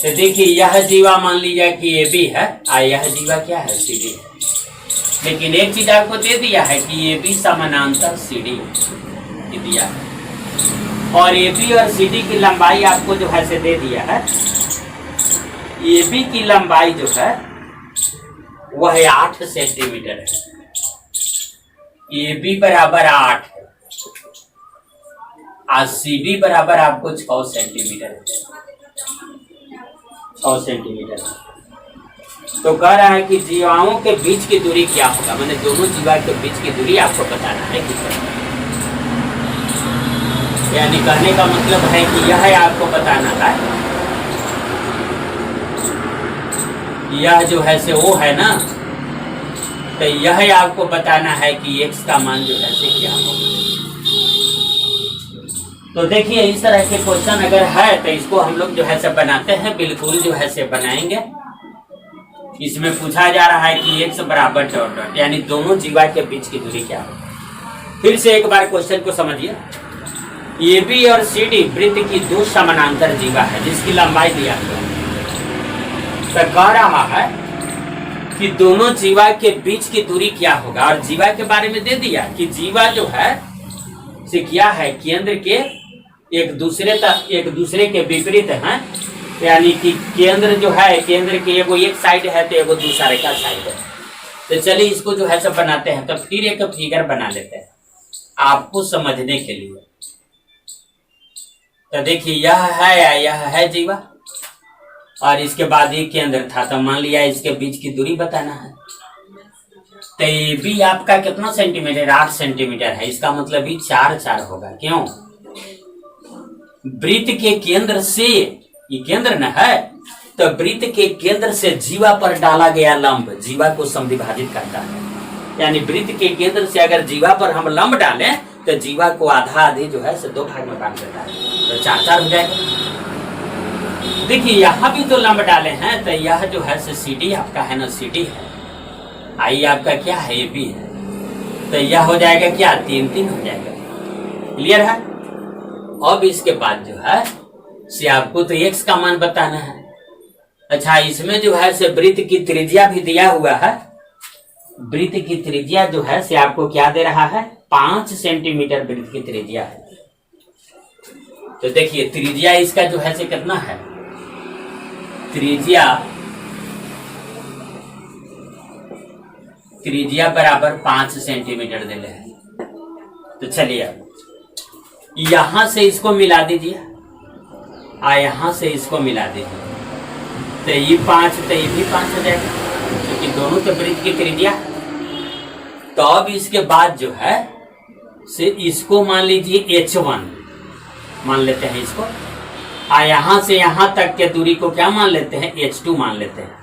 तो देखिए यह जीवा मान लीजिए कि ए बी है और यह जीवा क्या है सी डी है। लेकिन एक चीज आपको दे दिया है कि ए बी समानांतर सी डी दिया है और ए बी और सी डी की लंबाई आपको जो है से दे दिया है। ए बी की लंबाई जो है वह 8 सेंटीमीटर है। ए बी बराबर 8 है और सी डी बराबर आपको 6 सेंटीमीटर है। 6 सेंटीमीटर तो कह रहा है कि जीवाओं के बीच की दूरी क्या होगा, मैंने दोनों जीवा के बीच की दूरी आपको बताना है कितना। यानी कहने का मतलब है कि यह आपको बताना है, यह जो है से वो है ना, तो यह आपको बताना है कि x का मान जो है से क्या होगा। तो देखिए इस तरह के क्वेश्चन अगर है तो इसको हम लोग जो है से बनाते हैं, बिल्कुल जो है से बनाएंगे। इसमें पूछा जा रहा है कि x बराबर डॉट डॉट यानी दोनों जीवा के बीच की दूरी क्या होगी। फिर से एक बार क्वेश्चन को समझिए। ए बी और सी डी वृत्त की दो समानांतर जीवा है जिसकी लंबाई दिया हुआ है। तो कह रहा है कि दोनों जीवा के बीच की दूरी क्या होगा और जीवा के बारे में दे दिया कि जीवा जो है से क्या है, केंद्र के एक दूसरे के विपरीत हैं। यानी कि केंद्र जो है, केंद्र के एगो एक साइड है तो एगो दूसरे का साइड है। तो चलिए इसको जो है सब बनाते हैं। तो फिर एक फिगर बना लेते हैं आपको समझने के लिए। तो देखिए यह है जीवा और इसके बाद ये केंद्र था, तो मान लिया इसके बीच की दूरी बताना है। तो ये भी आपका कितना सेंटीमीटर, 8 सेंटीमीटर है। इसका मतलब भी 4 होगा। क्यों? वृत्त के केंद्र से, ये केंद्र न है, तो वृत्त के केंद्र से जीवा पर डाला गया लंब जीवा को समविभाजित करता है। यानी वृत्त के केंद्र से अगर जीवा पर हम लंब डालें तो जीवा को आधा आधी जो है 2 भाग में बांट देता है, तो 4 हो जाएगा। देखिए यहाँ भी तो लंब डाले हैं, तो यह जो है सी डी आपका है ना, सी डी है। आई आपका क्या है, ए बी है। तो यह हो जाएगा क्या, 3 हो जाएगा। क्लियर है? अब इसके बाद जो है से आपको तो x का मान बताना है। अच्छा, इसमें जो है से वृत्त की त्रिज्या भी दिया हुआ है। वृत्त की त्रिज्या जो है से आपको क्या दे रहा है, 5 सेंटीमीटर वृत्त की त्रिज्या है। तो देखिए त्रिज्या इसका जो है से कितना है, त्रिज्या बराबर 5 सेंटीमीटर दे रहे हैं। तो चलिए अब यहां से इसको मिला दीजिए और यहां से इसको मिला दीजिए, तो ये 5 तो ये भी 5 हो जाएगा क्योंकि दोनों तो वृत्त की त्रिज्या। तो अब इसके बाद जो है से इसको मान लीजिए h1 मान लेते हैं इसको, और यहां से यहां तक के दूरी को क्या मान लेते हैं, h2 मान लेते हैं।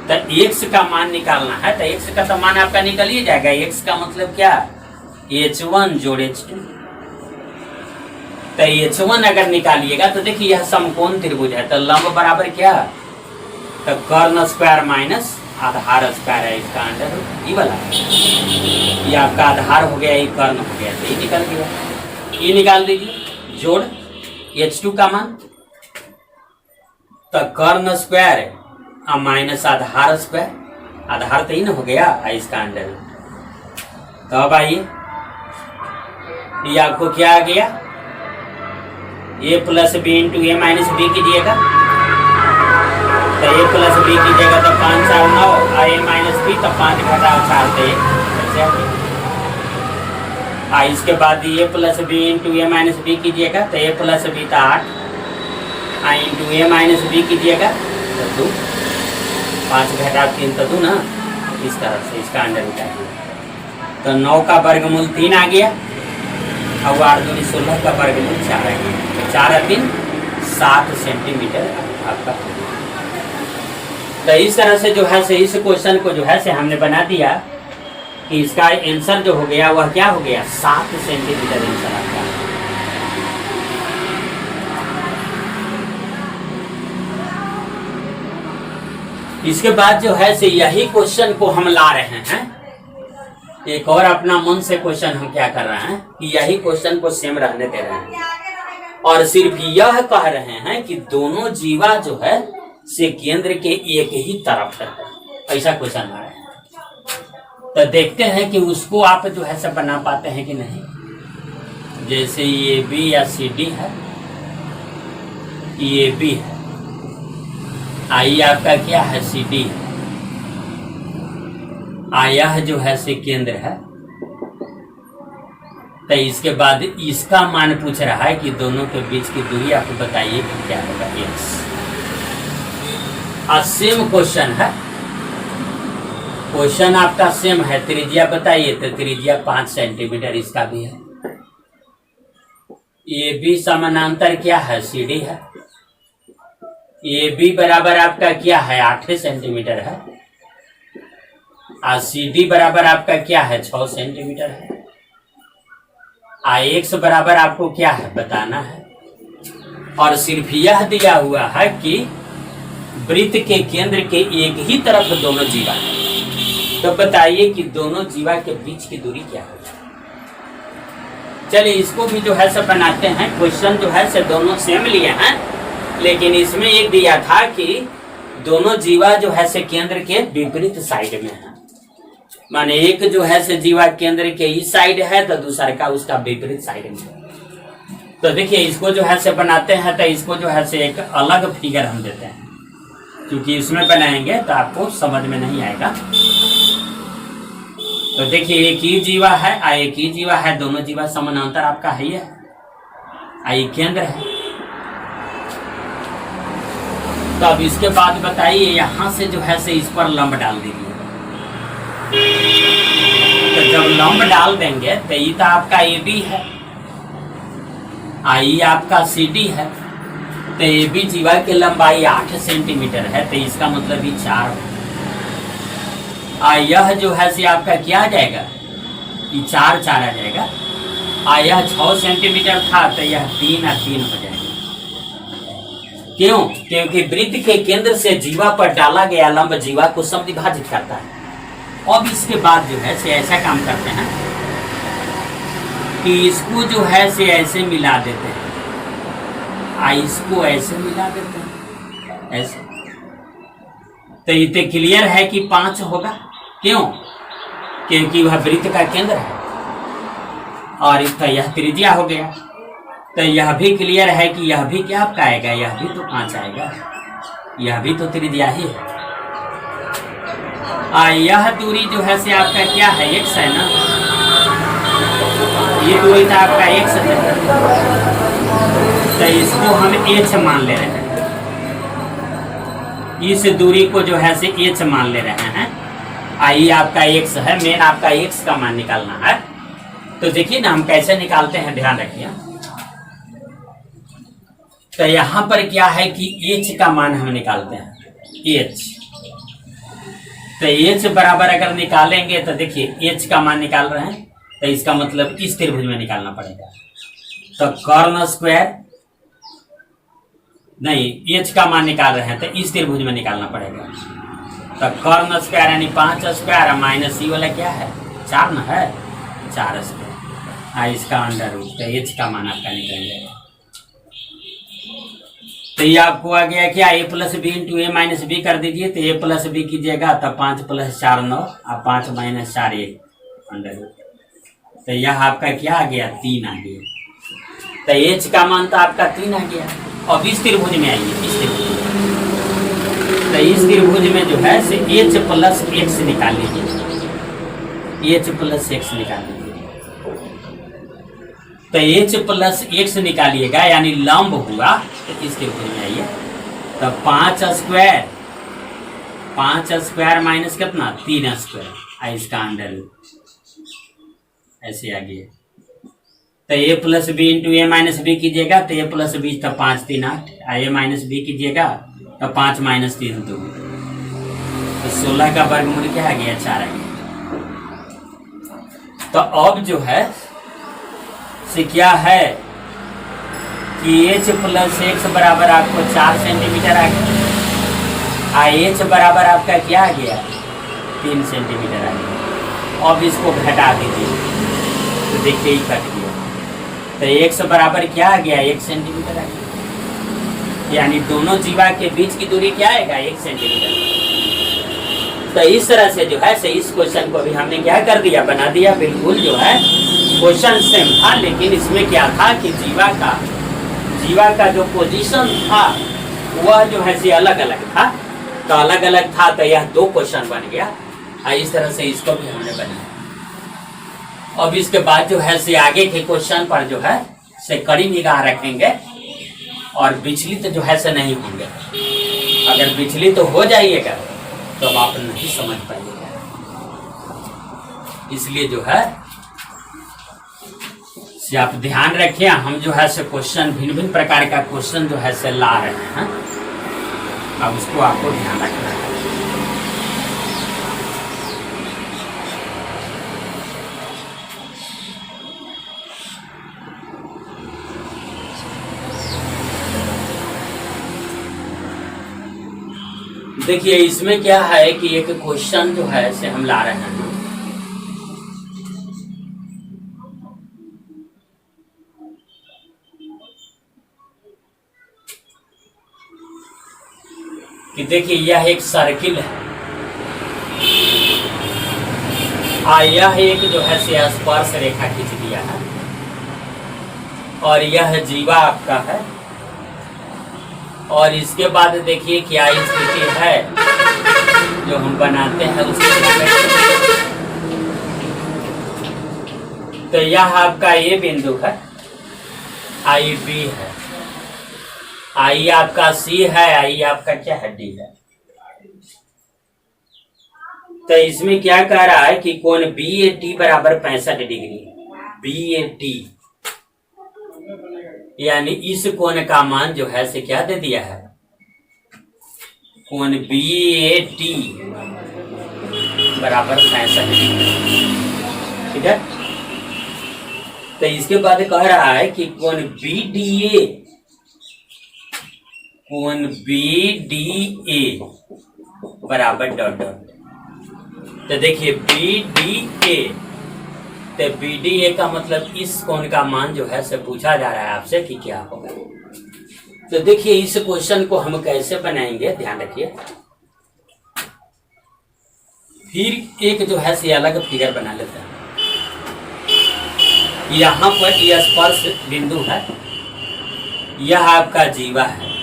तो x का मान निकालना है, तो x का तो मान आपका निकल ही जाएगा। x का मतलब क्या, h1 जोड़ h2। तो h1 अगर निकालिएगा तो देखिए यह समकोण त्रिभुज है, तो लंब बराबर क्या, तो कर्ण स्क्वायर माइनस आधार स्क्वायर है इसका अंडर रूट। ये वाला ये आपका आधार हो गया, ये कर्ण हो गया, तो ये निकल गया। ये निकाल दीजिए, जोड़ h2 का मान, तो कर्ण स्क्वायर माइनस आधार स्क्वायर, आधार तो ही ना हो गया इसका अंडर रूट। तो अब आइए ये आपको क्या आ गया, a plus B into A minus B कीजिएगा, तो a प्लस बी कीजिएगा तो 5 4 9 और a माइनस बी तो 5 घटाओ 4 तो 1। इसके बाद a plus B into A minus B कीजिएगा तो a प्लस बी तो 8 इंटू ए माइनस बी कीजिएगा तो 2, 5 घटाओ 3 तो 2 ना। इस तरह से इसका अंडर रूट आ गया। तो 9 का वर्गमूल 3 आ गया और 8 दूनी 16 का वर्गमूल 4 आ गया। 4 और 3 7 सेंटीमीटर आपका। तो इस तरह से जो है से इस क्वेश्चन को जो है से हमने बना दिया कि इसका आंसर जो हो गया वह क्या हो गया, 7 सेंटीमीटर आंसर आपका। इसके बाद जो है से यही क्वेश्चन को हम ला रहे हैं, एक और अपना मन से क्वेश्चन हम क्या कर रहे हैं कि यही क्वेश्चन को सेम रहने दे रहे हैं। और सिर्फ यह कह रहे हैं कि दोनों जीवा जो है से केंद्र के एक ही तरफ है, ऐसा क्वेश्चन आ रहा है। तो देखते हैं कि उसको आप जो है सब बना पाते हैं कि नहीं। जैसे ये बी या सी डी है, ये बी है, आई आपका क्या है सी डी है, यह जो है से केंद्र है। तो इसके बाद इसका मान पूछ रहा है कि दोनों के बीच की दूरी आपको बताइए कि क्या होगा। एक्स सेम क्वेश्चन है, क्वेश्चन आपका सेम है। त्रिज्या बताइए, तो त्रिज्या 5 सेंटीमीटर इसका भी है। ये भी समानांतर क्या है सी डी है। ये भी बराबर आपका क्या है 8 सेंटीमीटर है। सी डी बराबर आपका क्या है 6 सेंटीमीटर है। एक्स बराबर आपको क्या है बताना है। और सिर्फ यह दिया हुआ है कि वृत्त के केंद्र के एक ही तरफ दोनों जीवा है। तो बताइए कि दोनों जीवा के बीच की दूरी क्या है। चलिए इसको भी जो है सब बनाते हैं। क्वेश्चन जो है से दोनों सेम लिए हैं, लेकिन इसमें एक दिया था कि दोनों जीवा जो है से केंद्र के विपरीत साइड में है। माने एक जो है से जीवा केंद्र के इस साइड है तो दूसरा का उसका विपरीत साइड में। तो देखिए इसको जो है से बनाते हैं, तो इसको जो है से एक अलग फिगर हम देते हैं, क्योंकि इसमें बनाएंगे तो आपको समझ में नहीं आएगा। तो देखिए एक ही जीवा है, एक ही जीवा है, दोनों जीवा समानांतर आपका है, ये केंद्र है। तो अब इसके बाद बताइए यहां से जो है से इस पर लंब डाल दीजिए। तो जब लंब डाल देंगे तो ये तो आपका ए बी है, ये आपका सी डी है। तो ए बी जीवा की लंबाई 8 सेंटीमीटर है, तो इसका मतलब ये 4 है। यह जो है से आपका क्या आ जाएगा, ये 4 4 आ जाएगा। यह 6 सेंटीमीटर था, तो यह 3 और 3 हो जाएगा। क्यों? क्योंकि वृत्त के केंद्र से जीवा पर डाला गया लंब जीवा को समद्विभाजित करता है। अब इसके बाद जो है से ऐसा काम करते हैं कि इसको जो है से ऐसे मिला देते हैं, इसको ऐसे मिला देते हैं ऐसे। तो ये क्लियर है कि 5 होगा। क्यों? क्योंकि वह वृत्त का केंद्र है और इसका यह त्रिज्या हो गया। तो यह भी क्लियर है कि यह भी क्या आपका आएगा, यह भी तो 5 आएगा, यह भी तो त्रिज्या ही है। यह दूरी जो है से आपका क्या है x है ना, ये दूरी तो आपका x है। तो इसको हम h मान ले रहे हैं, इस दूरी को जो है से h मान ले रहे हैं। ये आपका x है, मेन आपका x का मान निकालना है। तो देखिए ना हम कैसे निकालते हैं, ध्यान रखिए। तो यहां पर क्या है कि h का मान हम निकालते हैं, h। तो h बराबर अगर निकालेंगे तो देखिए h का मान निकाल रहे हैं, तो इसका मतलब इस त्रिभुज में निकालना पड़ेगा। तो कर्ण स्क्वायर नहीं, h का मान निकाल रहे हैं तो इस त्रिभुज में निकालना पड़ेगा। तो कर्ण स्क्वायर यानी 5 स्क्वायर माइनस ई वाला क्या है 4 ना है, 4 स्क्वायर, इसका अंडर रूट। तो h का मान आपका निकल जाएगा। तो ये आपको आ गया क्या, a plus B into A minus B कर दीजिए। तो a प्लस बी कीजिएगा तो 5 + 4 9 और 5 - 4 1 अंडर रूट। तो यह आपका क्या आ गया 3 आ गया। तो h का मान तो आपका 3 आ गया। अब इस त्रिभुज में आइए, इस त्रिभुज में। तो इस त्रिभुज में जो है से h प्लस x निकाल लीजिए, h प्लस x निकाल लीजिए। तो h प्लस x निकालिएगा यानी लंब हुआ। तो इसके ऊपर में आइए, तो 5 स्क्वायर माइनस कितना 3 स्क्वायर, इसका अंडर रूट ऐसे आ गया। तो a plus B into A minus B कीजिएगा तो a प्लस बी तो 5 3 8, a माइनस बी कीजिएगा तो 5 - 3 2। तो 16 का वर्गमूल क्या आ गया 4 आ गया। तो अब जो है से क्या है कि h प्लस x बराबर आपको 4 सेंटीमीटर आ गया, h बराबर आपका क्या आ गया 3 सेंटीमीटर आ गया। अब इसको घटा दीजिए तो देखिए ही कट गया। तो x बराबर क्या आ गया, 1 सेंटीमीटर आ गया। यानी दोनों जीवा के बीच की दूरी क्या आएगा, 1 सेंटीमीटर। तो इस तरह से जो है से इस क्वेश्चन को भी हमने क्या कर दिया, बना दिया। बिल्कुल जो है क्वेश्चन सेम था, लेकिन इसमें क्या था कि जीवा का जो पोजीशन था वह जो है से अलग अलग था। तो अलग अलग था तो यह 2 क्वेश्चन बन गया। इस तरह से इसको भी हमने बनाया। अब इसके बाद जो है से आगे के क्वेश्चन पर जो है से कड़ी निगाह रखेंगे और विचलित जो है से नहीं होंगे। अगर विचलित हो जाइएगा तो अब आप नहीं समझ पाइएगा। इसलिए जो है से आप ध्यान रखिए, हम जो है से क्वेश्चन भिन्न भिन्न प्रकार का क्वेश्चन जो है से ला रहे हैं। अब उसको आपको ध्यान रखना है। देखिए इसमें क्या है कि एक क्वेश्चन जो है से हम ला रहे हैं कि देखिए यह एक सर्किल है, यह एक जो है से स्पर्श रेखा खींच दिया है और यह जीवा आपका है। और इसके बाद देखिए क्या स्थिति है जो हम बनाते हैं उसके। तो यह आपका ये बिंदु है, आई बी है, आई आपका सी है, आई आपका क्या है, डी है। तो इसमें क्या कह रहा है कि कोण बी ए टी बराबर 65 डिग्री। बी ए टी यानी इस कोण का मान जो है से क्या दे दिया है, कोण बी ए टी बराबर 65 डिग्री। ठीक है। तो इसके बाद कह रहा है कि कोण बी डी ए, कोण बी डी ए बराबर डॉट डॉट। तो देखिए बी डी ए, तो बी डी ए का मतलब इस कोण का मान जो है से पूछा जा रहा है आपसे कि क्या होगा। तो देखिए इस क्वेश्चन को हम कैसे बनाएंगे, ध्यान रखिए। फिर एक जो है से अलग फिगर बना लेते हैं। यहां पर यह स्पर्श बिंदु है, यह आपका जीवा है।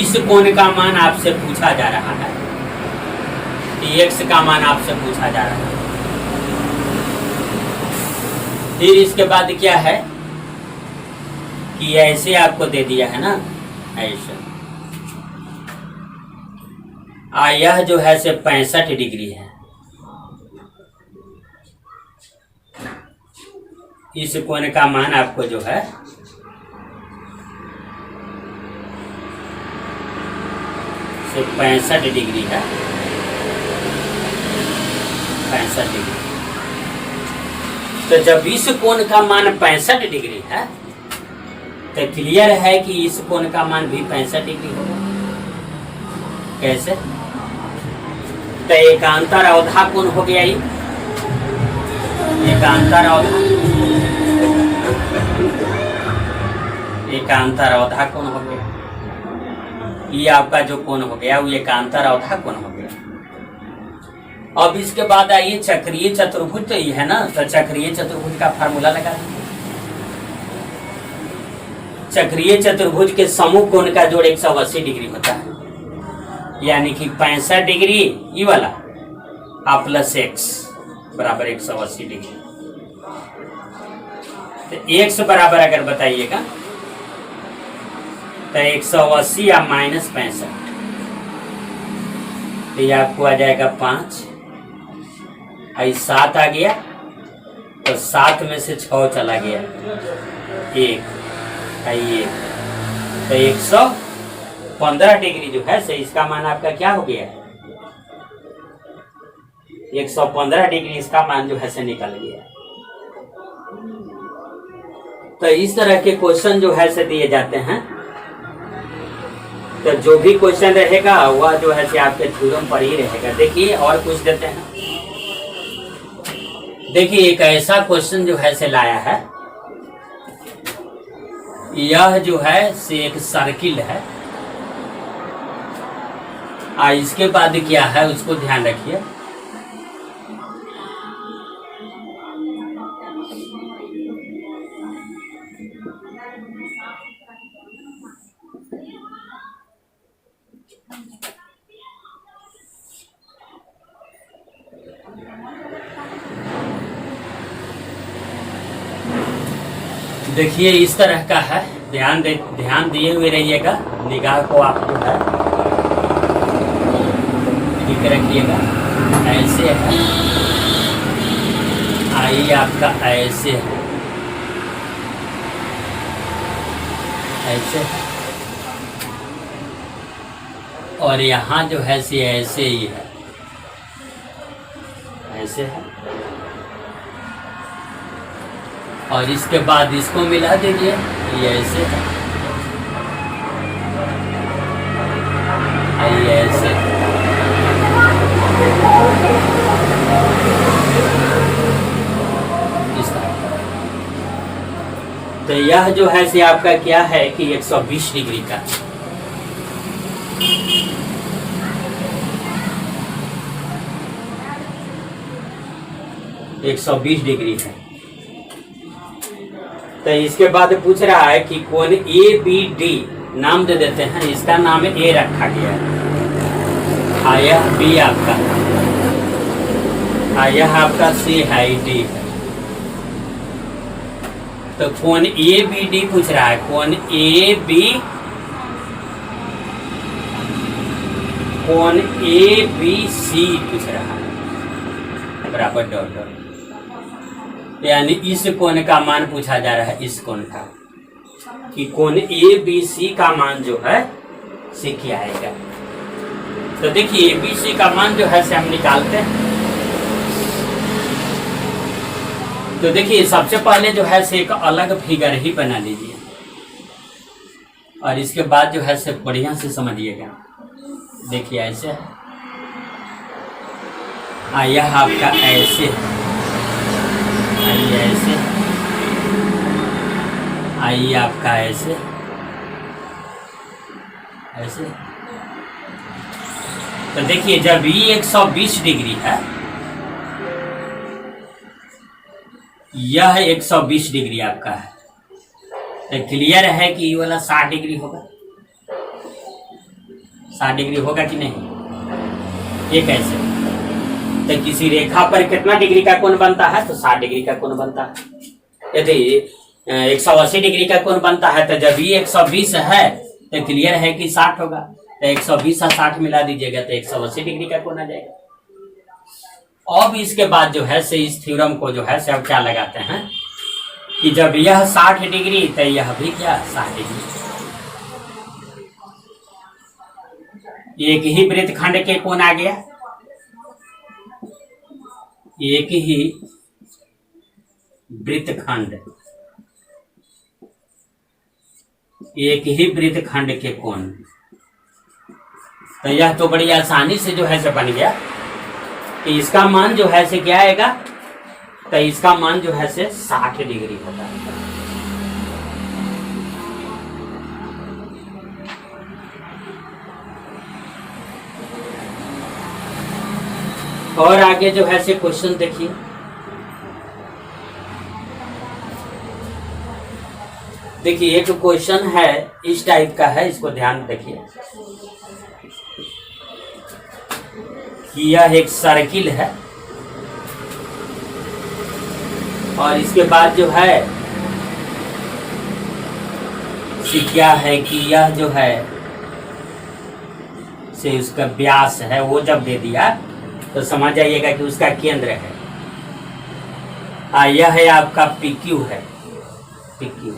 इस कोण का मान आपसे पूछा जा रहा है, एक्स का मान आपसे पूछा जा रहा है। फिर इसके बाद क्या है कि ऐसे आपको दे दिया है ना, ऐसे यह जो है से 65 डिग्री है। इस कोण का मान आपको जो है से 65 डिग्री है, 65 डिग्री। तो जब इस कोण का मान 65 डिग्री है तो क्लियर है कि इस कोण का मान भी 65 डिग्री होगा। कैसे? तो एकांतर अवधा कोण हो गया, ये एकांतर अवधा, एकांतर अवधा कोण हो गया। ये आपका जो कोण हो गया वो एकांतर अवधा कोण हो गया। अब इसके बाद आइए चक्रीय चतुर्भुज, तो ये है ना, तो चक्रीय चतुर्भुज का फार्मूला लगा दें। चक्रीय चतुर्भुज के समूह कोण का जोड़ 180 डिग्री होता है, यानी कि 65 डिग्री ये वाला प्लस एक्स बराबर 180 डिग्री। तो एक्स बराबर अगर बताइएगा तो 180 या माइनस 65, तो ये आपको आ जाएगा 5, 7 आ गया, तो 7 में से 6 चला गया, 1, तो 115 डिग्री जो है से इसका मान आपका क्या हो गया, 115 डिग्री इसका मान जो है से निकल गया। तो इस तरह के क्वेश्चन जो है से दिए जाते हैं। तो जो भी क्वेश्चन रहेगा वह जो है से आपके थ्योरम पर ही रहेगा। देखिए और कुछ देते हैं। देखिए एक ऐसा क्वेश्चन जो है से लाया है यह जो है से एक सर्किल है। इसके बाद क्या है उसको ध्यान रखिए। देखिए इस तरह का है, ध्यान दिए हुए रहिएगा, निगाह को आप जो है ठीक रखिएगा। ऐसे है, आई आपका ऐसे है, ऐसे है, और यहाँ जो है से ऐसे ही है, ऐसे है, और इसके बाद इसको मिला दीजिए, ये ऐसे है, ये ऐसे, इस तरह। तो यह जो है से आपका क्या है कि 120 डिग्री का, है 120 डिग्री है। तो इसके बाद पूछ रहा है कि कोण ABD नाम दे देते हैं, इसका नाम A रखा गया है, यह B आपका, यह आपका C है, D है। तो कोण ABD पूछ रहा है, कोण ABC पूछ रहा है, बराबर डॉट डॉट, यानी इस कोण का मान पूछा जा रहा है, इस कोण का, कि कोण ABC का मान जो है से क्या आएगा। तो देखिए ABC का मान जो है से हम निकालते हैं। तो देखिए सबसे पहले जो है से एक अलग फिगर ही बना लीजिए, और इसके बाद जो है से बढ़िया से समझिएगा। देखिए ऐसे है, यह आपका ऐसे है, आइए ऐसे, आइए आपका ऐसे, ऐसे। तो देखिए जब ये 120 डिग्री है, यह 120 डिग्री आपका है, तो क्लियर है कि ये वाला 60 डिग्री होगा, 60 डिग्री होगा कि नहीं। ये कैसे, तो किसी रेखा पर कितना डिग्री का कोण बनता है, तो 60 डिग्री का कोण बनता है। यदि 180 डिग्री का कोण बनता है, तो जब ये 120 है तो क्लियर है कि 60 होगा, तो 120 और 60 मिला दीजिएगा तो 180 डिग्री का कोण आ जाएगा। अब इसके बाद जो है से इस थ्योरम को जो है से अब क्या लगाते हैं कि जब यह 60 डिग्री तो यह भी क्या 60 डिग्री, एक ही वृत्तखंड के कोण आ गया, एक ही वृत्तखंड, एक ही वृत्तखंड के कोण। तो यह तो बड़ी आसानी से जो है से बन गया कि इसका मान जो है से क्या आएगा, तो इसका मान जो है से 60 डिग्री होता है। और आगे जो है से क्वेश्चन देखिए, देखिए एक क्वेश्चन है इस टाइप का है, इसको ध्यान रखिए कि यह एक सर्किल है, और इसके बाद जो है से क्या है कि यह जो है से उसका व्यास है, वो जब दे दिया तो समझ जाइएगा कि उसका केंद्र है। यह है आपका PQ है, PQ।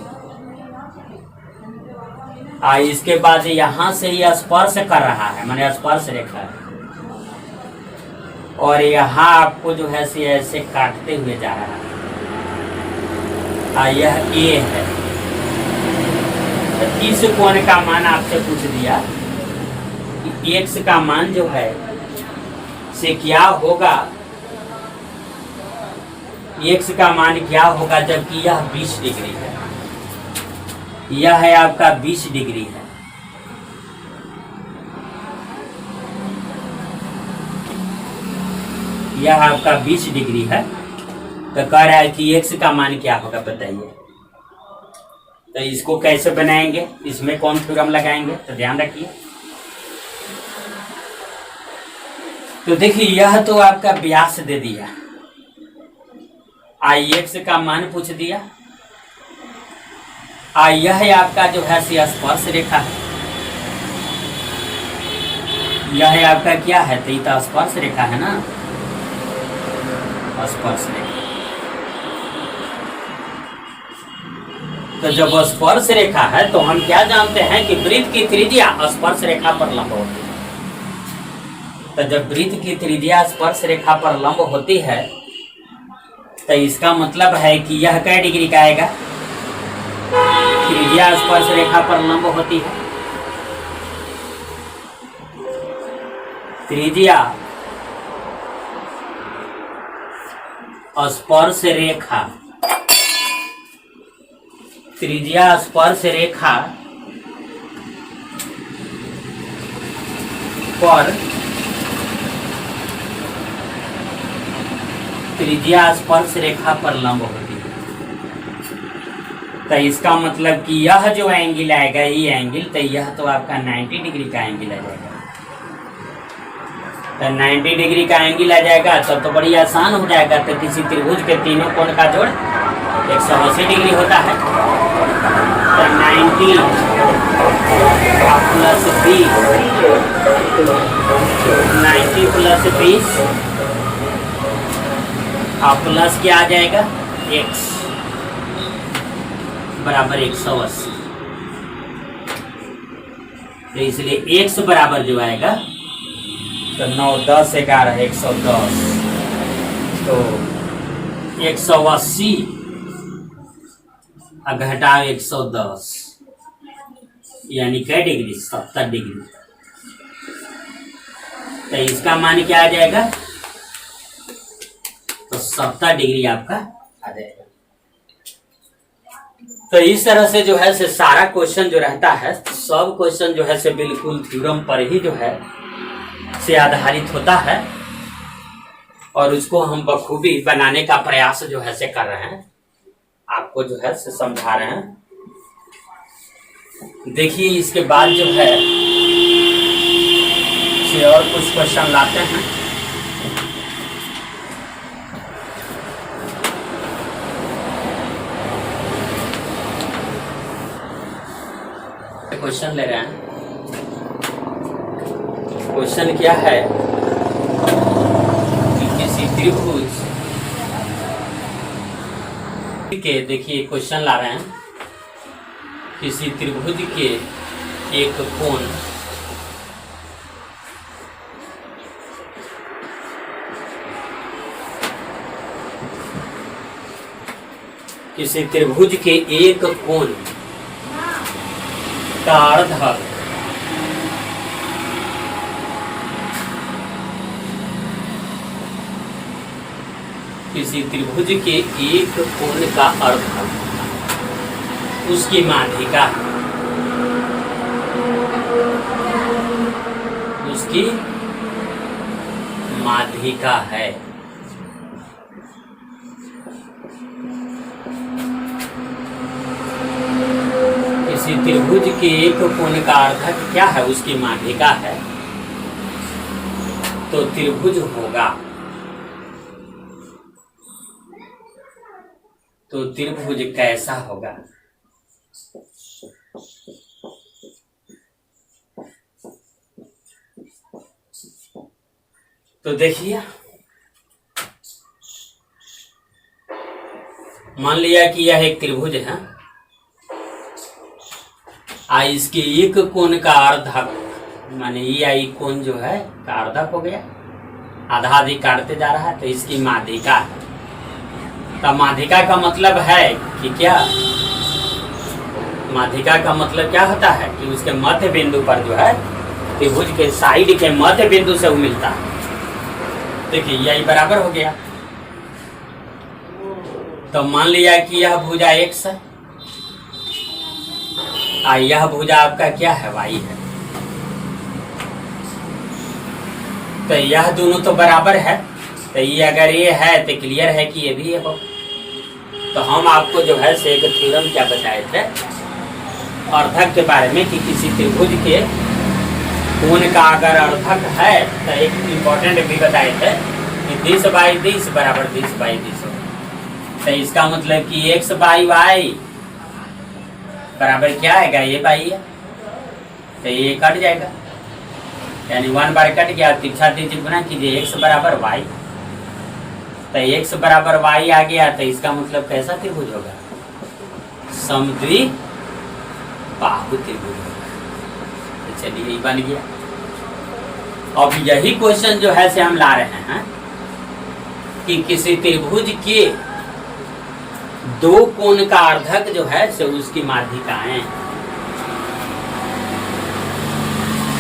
इसके बाद यहां से यह स्पर्श कर रहा है, माने स्पर्श रेखा है, और यहाँ आपको जो है से ऐसे काटते हुए जा रहा है, यह A है। तो इस कोण का मान आपसे पूछ दिया कि x का मान जो है से क्या होगा, x का मान क्या होगा जबकि यह 20 डिग्री है, यह है आपका 20 डिग्री है। यह आपका 20 डिग्री है। तो कह रहा है कि x का मान क्या होगा बताइए। तो इसको कैसे बनाएंगे, इसमें कौन थ्योरम लगाएंगे, तो ध्यान रखिए। तो देखिए यह तो आपका व्यास दे दिया, x का मान पूछ दिया, यह है आपका जो है स्पर्श रेखा है। यह है आपका क्या है, तो ये स्पर्श रेखा है ना, स्पर्श रेखा। तो जब स्पर्श रेखा है तो हम क्या जानते हैं कि वृत्त की त्रिज्या स्पर्श रेखा पर लंब होती है। तो जब वृत्त की त्रिज्या स्पर्श रेखा पर लंब होती है तो इसका मतलब है कि यह कै डिग्री का आएगा, त्रिज्या स्पर्श रेखा पर लंब होती है। त्रिज्या स्पर्श रेखा, त्रिज्या स्पर्श रेखा पर त्रिज्या स्पर्श रेखा पर लंब होती है। तो इसका मतलब कि यह जो एंगल आएगा, ये एंगल, तो यह तो आपका 90 डिग्री का एंगल आ जाएगा। तो 90 डिग्री का एंगल आ जाएगा तब तो बड़ी आसान हो जाएगा। तो किसी त्रिभुज के तीनों कोण का जोड़ 180 डिग्री होता है। तो 90 प्लस 20, 90 प्लस 20 प्लस क्या आ जाएगा, x बराबर 180। तो इसलिए x बराबर जो आएगा तो 9, 10, 11, 110, तो 180 घटाओ 110 यानी कै डिग्री, 70 डिग्री। तो इसका मान क्या आ जाएगा, तो 70 डिग्री आपका आ जाएगा। तो इस तरह से जो है से सारा क्वेश्चन जो रहता है, सब क्वेश्चन जो है से बिल्कुल थ्योरम पर ही जो है से आधारित होता है और उसको हम बखूबी बनाने का प्रयास जो है से कर रहे हैं, आपको जो है से समझा रहे हैं। देखिए इसके बाद जो है से और कुछ क्वेश्चन लाते हैं। क्वेश्चन ले रहे हैं। क्वेश्चन क्या है कि किसी त्रिभुज के, देखिए क्वेश्चन ला रहे हैं, किसी त्रिभुज के एक कोण किसी त्रिभुज के एक कोण का अर्धक किसी त्रिभुज के एक कोण का अर्धक उसकी माध्यिका, उसकी माध्यिका है। किसी त्रिभुज के एक कोण का अर्धक क्या है, उसकी माध्यिका है। तो त्रिभुज होगा, तो त्रिभुज कैसा होगा। तो देखिए मान लिया कि यह एक त्रिभुज है, इसके एक कोण का अर्धक, माने ये कोण जो है का अर्धक हो गया, आधा आधी काटते जा रहा है, तो इसकी माध्यिका है। तो माध्यिका का मतलब है कि क्या, माध्यिका का मतलब क्या होता है कि उसके मध्य बिंदु पर जो है त्रिभुज के साइड के मध्य बिंदु से वो मिलता है। देखिए यही बराबर हो गया। तो मान लिया कि यह भुजा x है, यह भुजा आपका क्या है, वाई है। तो यह दोनों तो बराबर है, तो ये अगर ये है तो क्लियर है कि ये भी है। तो हम आपको जो है से एक थ्योरम क्या बताए थे अर्धक के बारे में, कि किसी त्रिभुज के कोण का अगर अर्धक है तो एक इम्पोर्टेंट भी बताए थे कि 10/10 बराबर 10/10 होगा। तो इसका मतलब कि x/y बराबर क्या आएगा, ये बाई है, तो ये कट जाएगा, यानी 1 बार कट गया, तिरछा तिरछी गुना कीजिए, x बराबर y। तो x बराबर y आ गया, तो इसका मतलब कैसा त्रिभुज होगा, समद्वि बाहु त्रिभुज होगा। तो चलिए ये बन गया। अब यही क्वेश्चन जो है से हम ला रहे हैं कि किसी त्रिभुज के दो कोण का अर्धक जो है से उसकी माध्यिकाएं,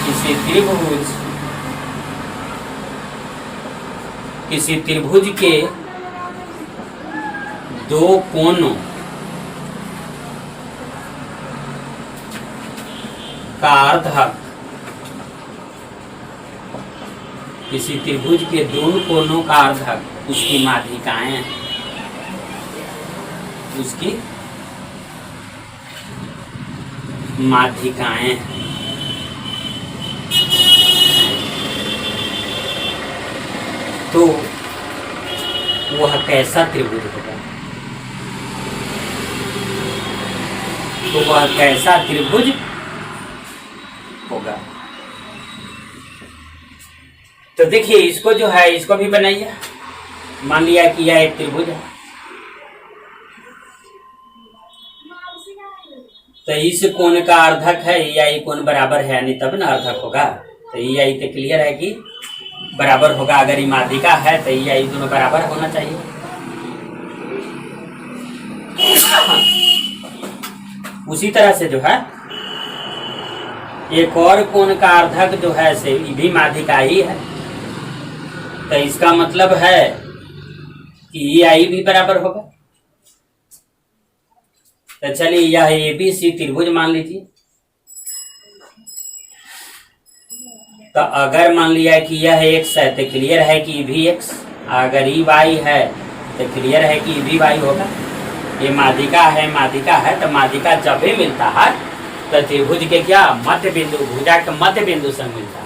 किसी त्रिभुज के दो कोणों का अर्धक, किसी त्रिभुज के दोनों कोणों का अर्धक उसकी माध्यिकाएं, उसकी माध्यिकाएं तो वह कैसा त्रिभुज होगा, तो वह कैसा त्रिभुज होगा। तो देखिए इसको जो है इसको भी बनाइए। मान लिया कि यह एक त्रिभुज है, तो इस कोण का अर्धक है या ये कोण बराबर है, यानी तब ना अर्धक होगा। तो ये तो क्लियर है कि बराबर होगा। अगर ये माध्यिका है तो ये दोनों बराबर होना चाहिए। उसी तरह से जो है एक और कोण का अर्धक जो है से भी माध्यिका ही है, तो इसका मतलब है कि ये आई भी बराबर होगा। तो चलिए यह ABC त्रिभुज मान लीजिए। तो अगर मान लिया कि यह x है तो क्लियर है कि ये भी x, अगर ये y है तो क्लियर है कि ये भी y होगा। ये माध्यिका है तो माध्यिका जब भी मिलता है तो त्रिभुज के क्या मध्य बिंदु, भुजा के मध्य बिंदु से मिलता है।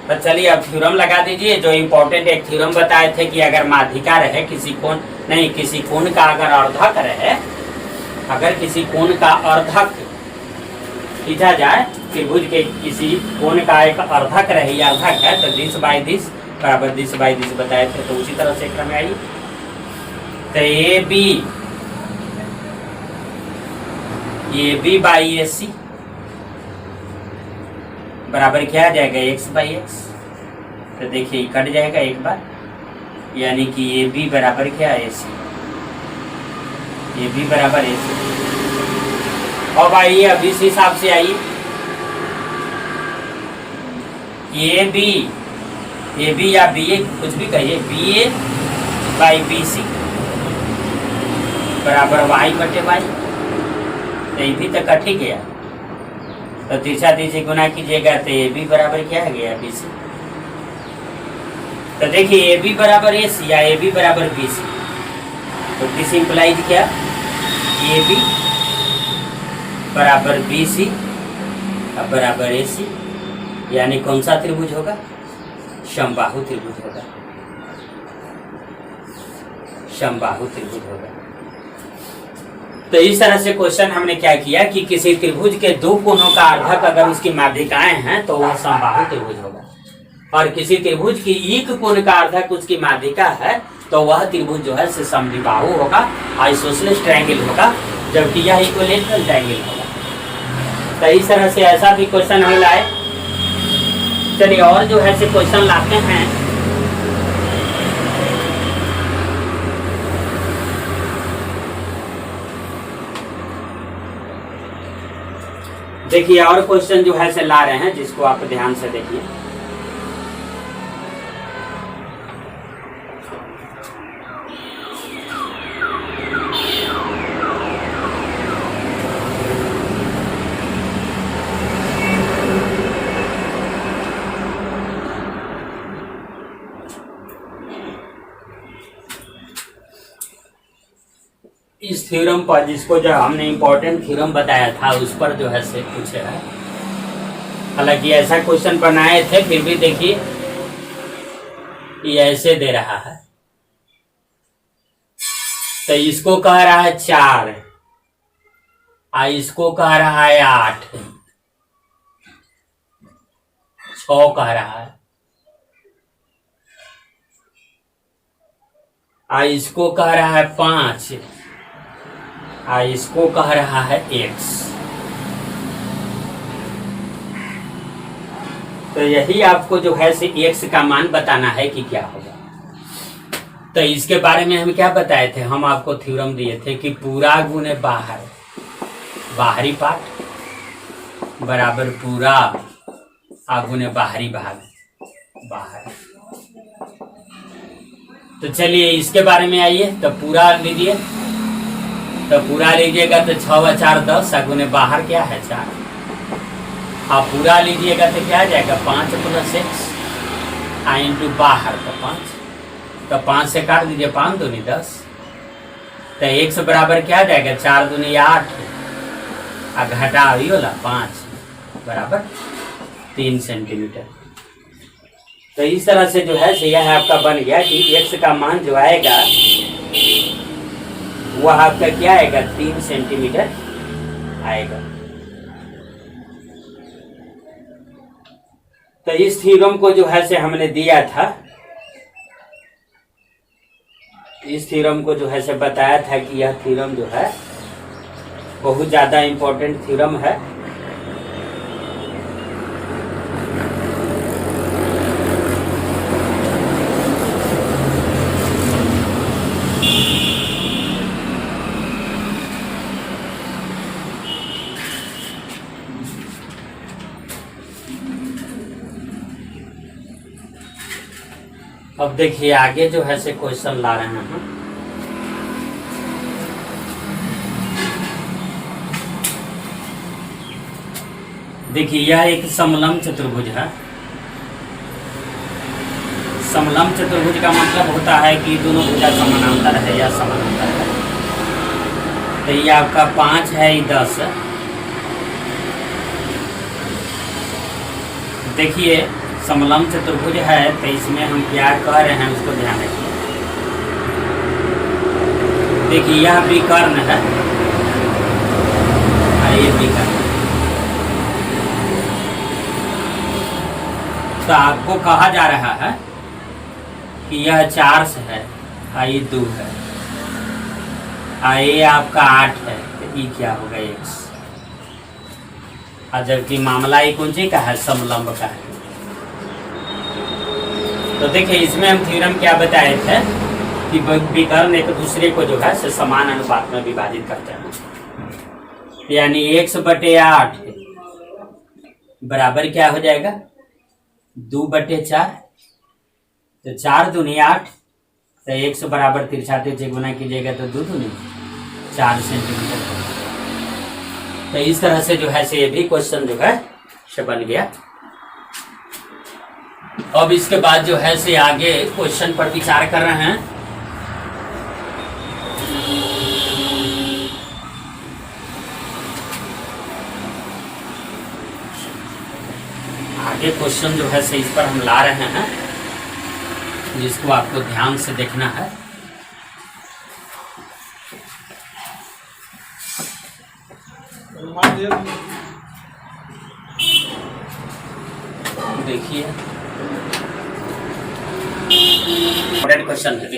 तो चलिए अब थ्योरम लगा दीजिए। जो इम्पोर्टेंट एक थ्योरम बताए थे कि अगर माध्यिका रहे किसी कोण का अगर अर्धक रहे, अगर किसी कोण का अर्धक खींचा जाए, त्रिभुज के किसी कोण का एक अर्धक रहे या अर्धक है, तो 10/10 बराबर 10/10 बताए थे। तो उसी तरह से क्रम में आइए। तो AB/AC बराबर क्या आ जाएगा, x/x। तो देखिए कट जाएगा एक बार, यानी कि AB बराबर क्या है, AC। AB बराबर AC। अब आइए अब इस हिसाब से आइए, AB या BA कुछ भी कहिए, BA/BC बराबर y/y। तो ये भी तो कट ही गया। तो तिरछा तिरछी गुना कीजिएगा तो AB बराबर क्या है गया, BC। तो देखिए AB बराबर AC या AB बराबर BC, तो दिस इंप्लाइज क्या, AB बराबर BC बराबर AC, यानी कौन सा त्रिभुज होगा, समबाहु त्रिभुज होगा, समबाहु त्रिभुज होगा। तो इस तरह से क्वेश्चन हमने क्या किया कि किसी त्रिभुज के दो कोणों का अर्धक अगर उसकी माध्यिकाएं हैं तो वह समबाहु त्रिभुज होगा, और किसी त्रिभुज की एक कोण का अर्धक उसकी माध्यिका है तो वह त्रिभुज जो है समद्विबाहु होगा, आइसोसेलेस ट्रायंगल होगा, जबकि यह इक्विलैटरल ट्रायंगल होगा। तो इस तरह से ऐसा भी क्वेश्चन हम लाए। चलिए और जो है से क्वेश्चन लाते हैं। देखिए और क्वेश्चन जो है से ला रहे हैं, जिसको आप ध्यान से देखिए। इस थ्योरम पर, जिसको जो हमने इम्पोर्टेंट थ्योरम बताया था, उस पर जो है से पूछे है। हालांकि ऐसा क्वेश्चन बनाए थे, फिर भी देखिए ये ऐसे दे रहा है। तो इसको कह रहा है 4, इसको कह रहा है 8, 6 कह रहा है, इसको कह रहा है 5, इसको कह रहा है x। तो यही आपको जो है से x का मान बताना है कि क्या होगा। तो इसके बारे में हम क्या बताए थे, हम आपको थ्योरम दिए थे कि पूरा गुने बाहर, बाहरी पार्ट बराबर पूरा गुने बाहरी भाग, बाहर। तो चलिए इसके बारे में आइए। तो पूरा लीजिए, तो पूरा लीजिएगा तो 6 व 4 10, गुने बाहर क्या है 4, आप पूरा लीजिएगा तो क्या आ जाएगा 5 + x इंटू बाहर तो 5, तो 5 से काट दीजिए, 5 दूनी 10, तो x बराबर क्या आ जाएगा 4 दूनी 8, घटा अभी वाला 5 बराबर 3 सेंटीमीटर। तो इस तरह से जो है यह आपका बन गया कि x का मान जो आएगा वह आपका क्या आएगा 3 सेंटीमीटर आएगा। तो इस थ्योरम को जो है से हमने दिया था, इस थ्योरम को जो है से बताया था कि यह थ्योरम जो है बहुत ज़्यादा इम्पोर्टेंट थ्योरम है। अब देखिए आगे जो है से क्वेश्चन ला रहे हैं। देखिए यह एक समलंब चतुर्भुज है। समलंब चतुर्भुज का मतलब होता है कि दोनों भुजा समानांतर है या समानांतर है। तो ये आपका 5 है, ये 10 है। देखिए समलंब चतुर्भुज है, तो इसमें हम क्या कह रहे हैं उसको ध्यान रखिए। देखिए यह विकर्ण है, ये विकर्ण। तो आपको कहा जा रहा है कि यह 4 से है, ये 2 है, ये आपका 8 है, तो ये क्या होगा x। जबकि मामला ये कौन सी का है, समलंब का है। तो देखिए इसमें हम थ्योरम क्या बताए थे कि विकर्ण एक दूसरे को जो है समान अनुपात में विभाजित करते हैं, यानी x/8 बराबर क्या हो जाएगा 2/4, तो 4 दूनी 8, तो x बराबर तिरछा तिरछे गुना कीजिएगा तो 2 दूनी 4 सेंटीमीटर। तो इस तरह से जो है से ये भी क्वेश्चन जो है से बन गया। अब इसके बाद जो है से आगे क्वेश्चन पर विचार कर रहे हैं। आगे क्वेश्चन जो है से इस पर हम ला रहे हैं, जिसको आपको ध्यान से देखना है। देखिए क्वेश्चन है।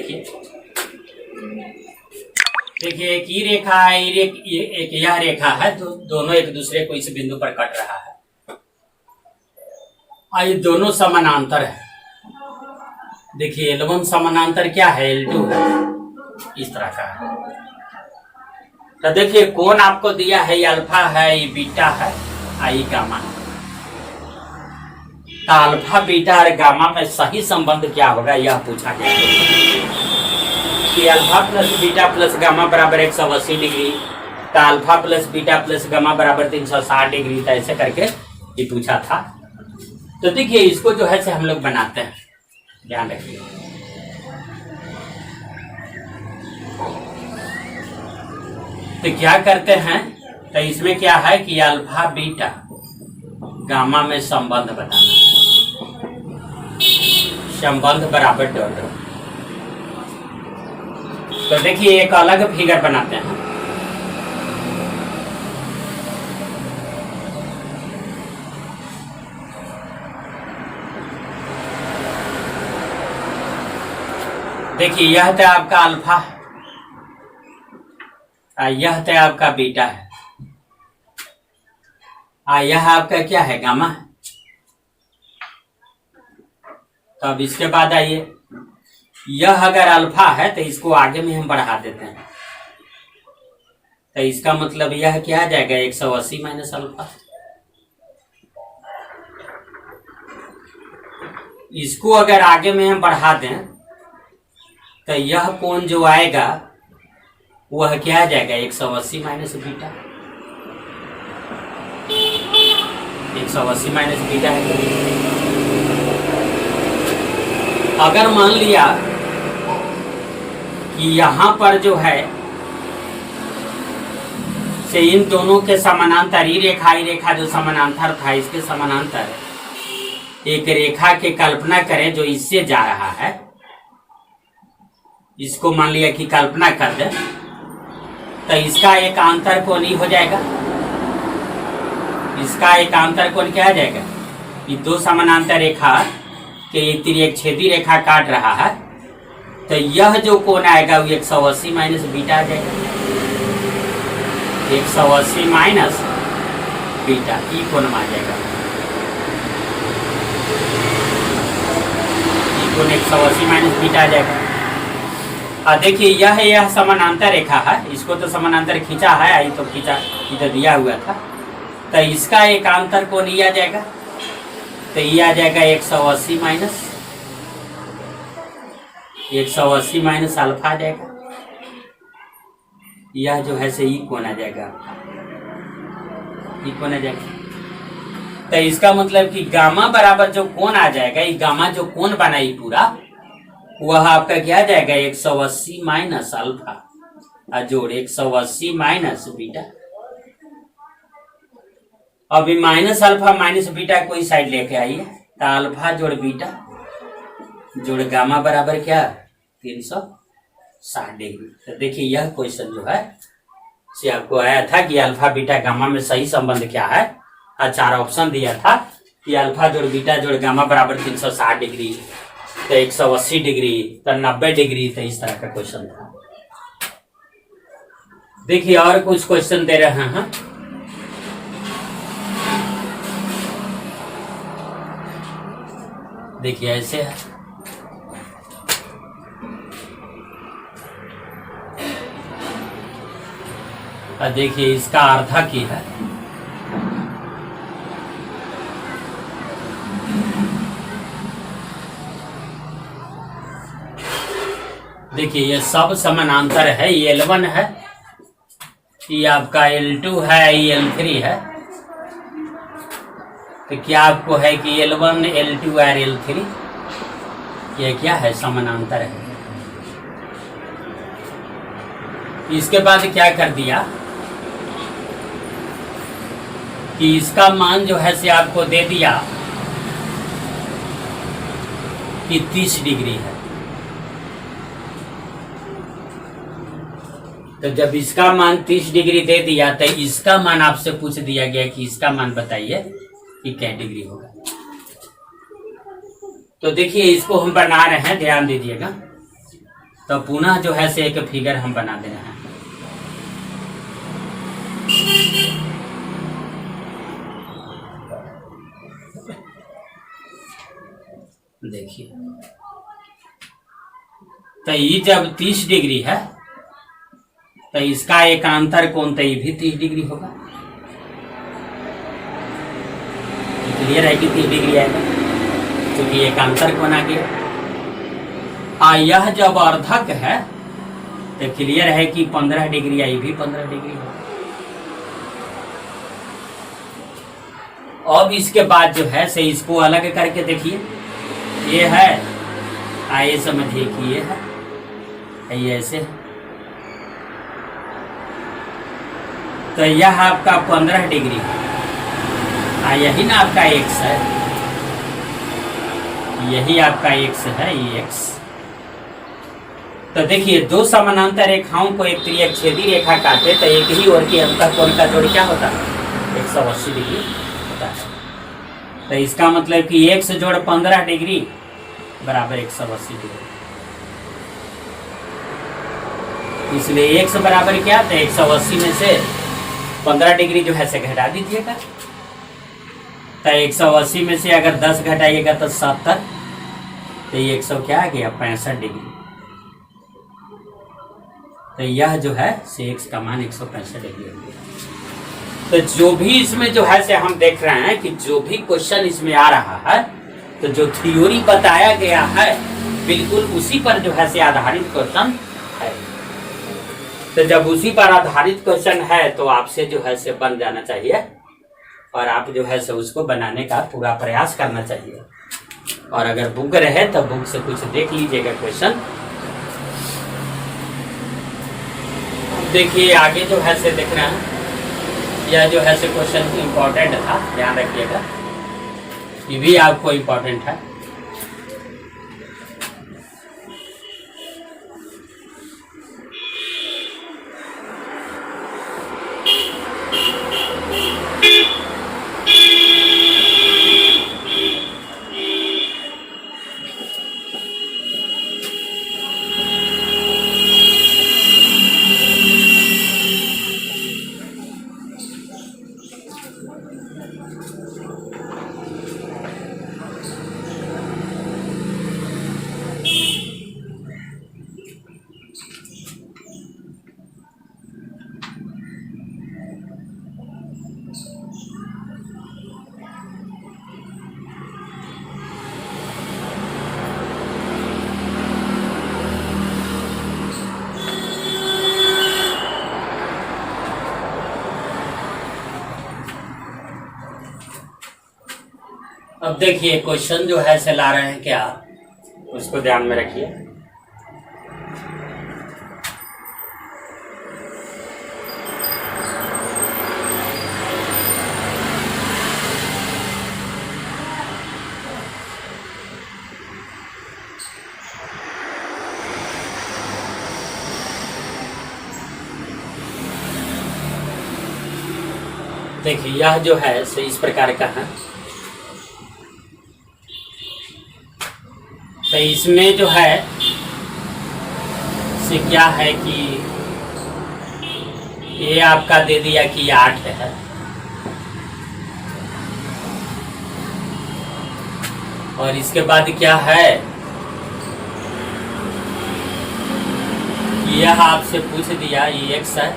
देखिए एक ही रेखा है, एक यह रेखा है, तो दोनों एक दूसरे को इस बिंदु पर कट रहा है, ये दोनों समानांतर है। देखिए L1 समानांतर क्या है, L2 है, इस तरह का है। तो देखिए कोण आपको दिया है, ये अल्फा है, ये बीटा है, ये गामा है। तो अल्फा बीटा और गामा में सही संबंध क्या होगा यह पूछा गया कि alpha plus beta plus gamma बराबर 180 डिग्री, तो alpha plus beta plus gamma बराबर 360 डिग्री, तो ऐसे करके ये पूछा था। तो देखिए इसको जो है से हम लोग बनाते हैं, ध्यान रखिए। तो क्या करते हैं, तो इसमें क्या है कि अल्फा बीटा गामा में संबंध बताना, संबंध बराबर डॉट डॉट। तो देखिए एक अलग फिगर बनाते हैं। देखिए यह तो आपका अल्फा, यह तो आपका बीटा है, यह आपका क्या है, गामा है। तो अब इसके बाद आइए, यह अगर अल्फा है तो इसको आगे में हम बढ़ा देते हैं, तो इसका मतलब यह क्या आ जाएगा, 180 माइनस अल्फा। इसको अगर आगे में हम बढ़ा दें तो यह कोण जो आएगा वह क्या आ जाएगा, 180 माइनस बीटा। 180 माइनस बीटा है। अगर मान लिया कि यहां पर जो है से इन दोनों के समानांतर, ई रेखा जो समानांतर था इसके समानांतर एक रेखा की कल्पना करें जो इससे जा रहा है, इसको मान लिया कि कल्पना कर दे, तो इसका एक आंतर कोण हो जाएगा। इसका एक आंतर कोण क्या आ जाएगा, ये दो समानांतर रेखा के एक छेदी रेखा काट रहा है, तो यह जो कोण आएगा वो 180 माइनस बीटा आ जाएगा। 180 माइनस बीटा ई कोण आ जाएगा, ई कोण 180 माइनस बीटा आ जाएगा। देखिए यह समानांतर रेखा है, इसको तो समानांतर खींचा है, आई तो खींचा इधर दिया हुआ था, तो इसका एक आंतर कोण आ जाएगा, तो ये आ जाएगा 180 माइनस 180 माइनस अल्फा आ जाएगा। यह जो है से ई कोण आ जाएगा, ई कोण आ जाएगा। तो इसका मतलब कि गामा बराबर जो कोण आ जाएगा, ये गामा जो कोण बना ये पूरा, वह आपका क्या जाएगा, 180 माइनस अल्फा जोड़ 180 माइनस बीटा। अभी माइनस अल्फा माइनस बीटा कोई साइड लेके आइए, तो अल्फा जोड़ बीटा जोड़ गामा बराबर क्या, 360 डिग्री। तो देखिए यह क्वेश्चन जो है से आपको आया था कि अल्फा बीटा गामा में सही संबंध क्या है, 4 ऑप्शन दिया था कि अल्फा जोड़ बीटा जोड़ गामा बराबर 360 डिग्री, तो 180 डिग्री, तो 90 डिग्री, तो इस तरह का क्वेश्चन था। देखिए और कुछ क्वेश्चन दे रहे हैं। देखिए ऐसे है, देखिए इसका आधा की है, देखिए ये सब समानांतर है, ये L1 है, ये आपका L2 है, ये L3 है। तो क्या आपको है कि L1 L2 और L3 ये क्या है, समानांतर है। इसके बाद क्या कर दिया कि इसका मान जो है से आपको दे दिया कि 30 डिग्री है। तो जब इसका मान 30 डिग्री दे दिया तो इसका मान आपसे पूछ दिया गया कि इसका मान बताइए कि क्या डिग्री होगा। तो देखिए इसको हम बना रहे हैं, ध्यान दीजिएगा। तो पुनः जो है से एक फिगर हम बना दे रहे हैं। देखिए तो ये जब 30 डिग्री है तो इसका एक अंतर कोण तो ये भी 30 डिग्री होगा। क्लियर है कि 30 डिग्री आएगा क्योंकि एक अंतर कोण आ गया। यह जब अर्धक है तो क्लियर है कि 15 डिग्री, ये भी 15 डिग्री होगा। अब इसके बाद जो है से इसको अलग करके देखिए, ये है आइए समझिए कि ये है, ये ऐसे है। तो यह आपका 15 डिग्री, यही ना आपका एक्स है, यही आपका एक्स है, ये एक्स। तो देखिए दो समानांतर रेखाओं को एक त्रिअक्षेदी रेखा काटे तो एक ही ओर के अंतःकोण का जोड़ क्या होता है? 180 डिग्री होता है। तो इसका मतलब कि x जोड़ 15 डिग्री बराबर 180 डिग्री। इसलिए x बराबर क्या था? 180 में से 15 डिग्री जो है से घटा दीजिएगा। तो 180 में से अगर 10 घटाइएगा तो 70, तो ये 100 क्या आ गया? 65 डिग्री। तो यह जो है से x का मान 165 डिग्री हो गया। तो जो भी इसमें जो है से हम देख रहे हैं कि जो भी क्वेश्चन इसमें आ रहा है, तो जो थ्योरी बताया गया है बिल्कुल उसी पर जो है से आधारित क्वेश्चन है। तो जब उसी पर आधारित क्वेश्चन है तो आपसे जो है से बन जाना चाहिए और आप जो है से उसको बनाने का पूरा प्रयास करना चाहिए। और अगर बुक रहे तो बुक से कुछ देख लीजिएगा क्वेश्चन। देखिए आगे जो है से देख रहे हैं, यह जो है से क्वेश्चन इम्पोर्टेंट था, ध्यान रखिएगा, ये भी आपको इम्पोर्टेंट है। अब देखिए क्वेश्चन जो है से ला रहे हैं क्या, उसको ध्यान में रखिए। देखिए यह जो है से इस प्रकार का है। तो इसमें जो है से क्या है कि ये आपका दे दिया कि 8 है, और इसके बाद क्या है कि यह आपसे पूछ दिया ये x है,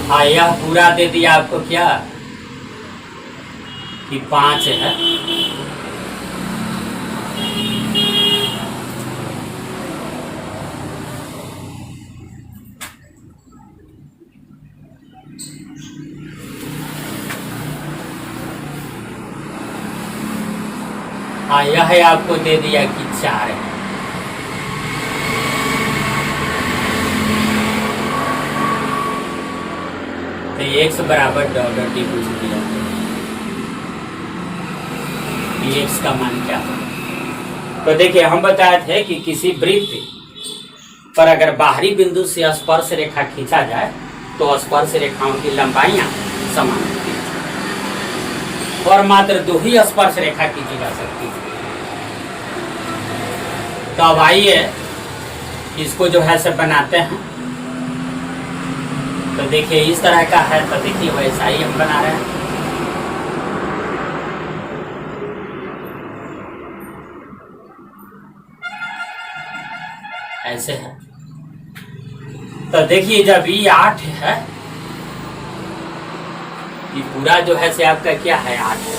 हाँ यह पूरा दे दिया आपको क्या कि 5 है। हाँ यह आपको दे दिया कि 4 है। तो x बराबर डॉट डी पूछ दिया, x का मान क्या है। तो देखिए हम बताए थे कि किसी वृत्त पर अगर बाहरी बिंदु से स्पर्श रेखा खींचा जाए तो स्पर्श रेखाओं की लंबाइयां समान होती है और मात्र 2 ही स्पर्श रेखा खींची जा सकती है। तो अब आइए इसको जो है सब बनाते हैं। तो देखिए इस तरह का है, तो देखिए वैसा ही हम बना रहे हैं। ऐसे है। तो देखिए जब ये 8 है, ये पूरा जो है से आपका क्या है 8 है।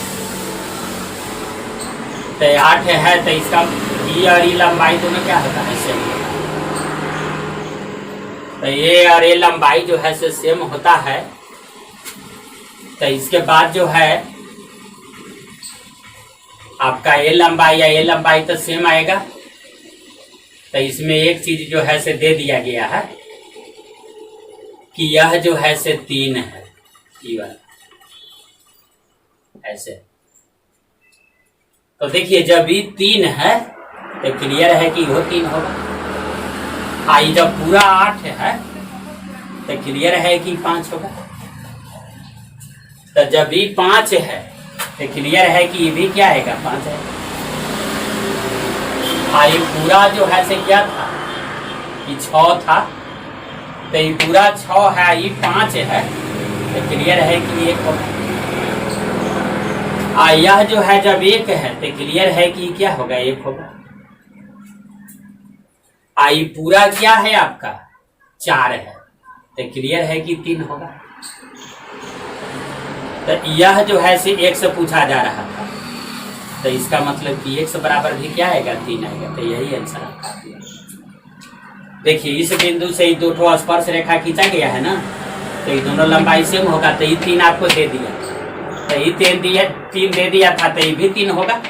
तो 8 है तो इसका ये और ये लंबाई दोनों क्या होता है सेम। तो ये और ये लंबाई जो है से सेम होता है। तो इसके बाद जो है आपका ये लंबाई या ये लंबाई तो सेम आएगा। तो इसमें एक चीज जो है से दे दिया गया है कि यह जो है से 3 है, ये वाला ऐसे। तो देखिए जब ये 3 है तो क्लियर है कि वो 3 होगा। आई जब पूरा 8 है तो क्लियर है कि 5 होगा। तो जब ये 5 है तो क्लियर है कि ये भी क्या है, 5 है। आई पूरा जो है से क्या था, ये 6 था, तो ये पूरा 6 है, ये 5 है, तो क्लियर है कि 1 होगा। यह जो है जब 1 है तो क्लियर है कि क्या होगा, 1 होगा। आई पूरा क्या है आपका 4 है, तो क्लियर है कि 3 होगा। तो यह जो है से 1 से पूछा जा रहा था, तो इसका मतलब कि 1 से बराबर भी क्या आएगा, 3 आएगा। तो यही आंसर आपका। देखिए इस बिंदु से ये 2 ठो स्पर्श रेखा खींचा गया है ना, तो ये दोनों लंबाई सेम होगा। तो ये 3 आपको दे दिया, तो ये 3 दे दिया था, तो ये भी 3 होगा।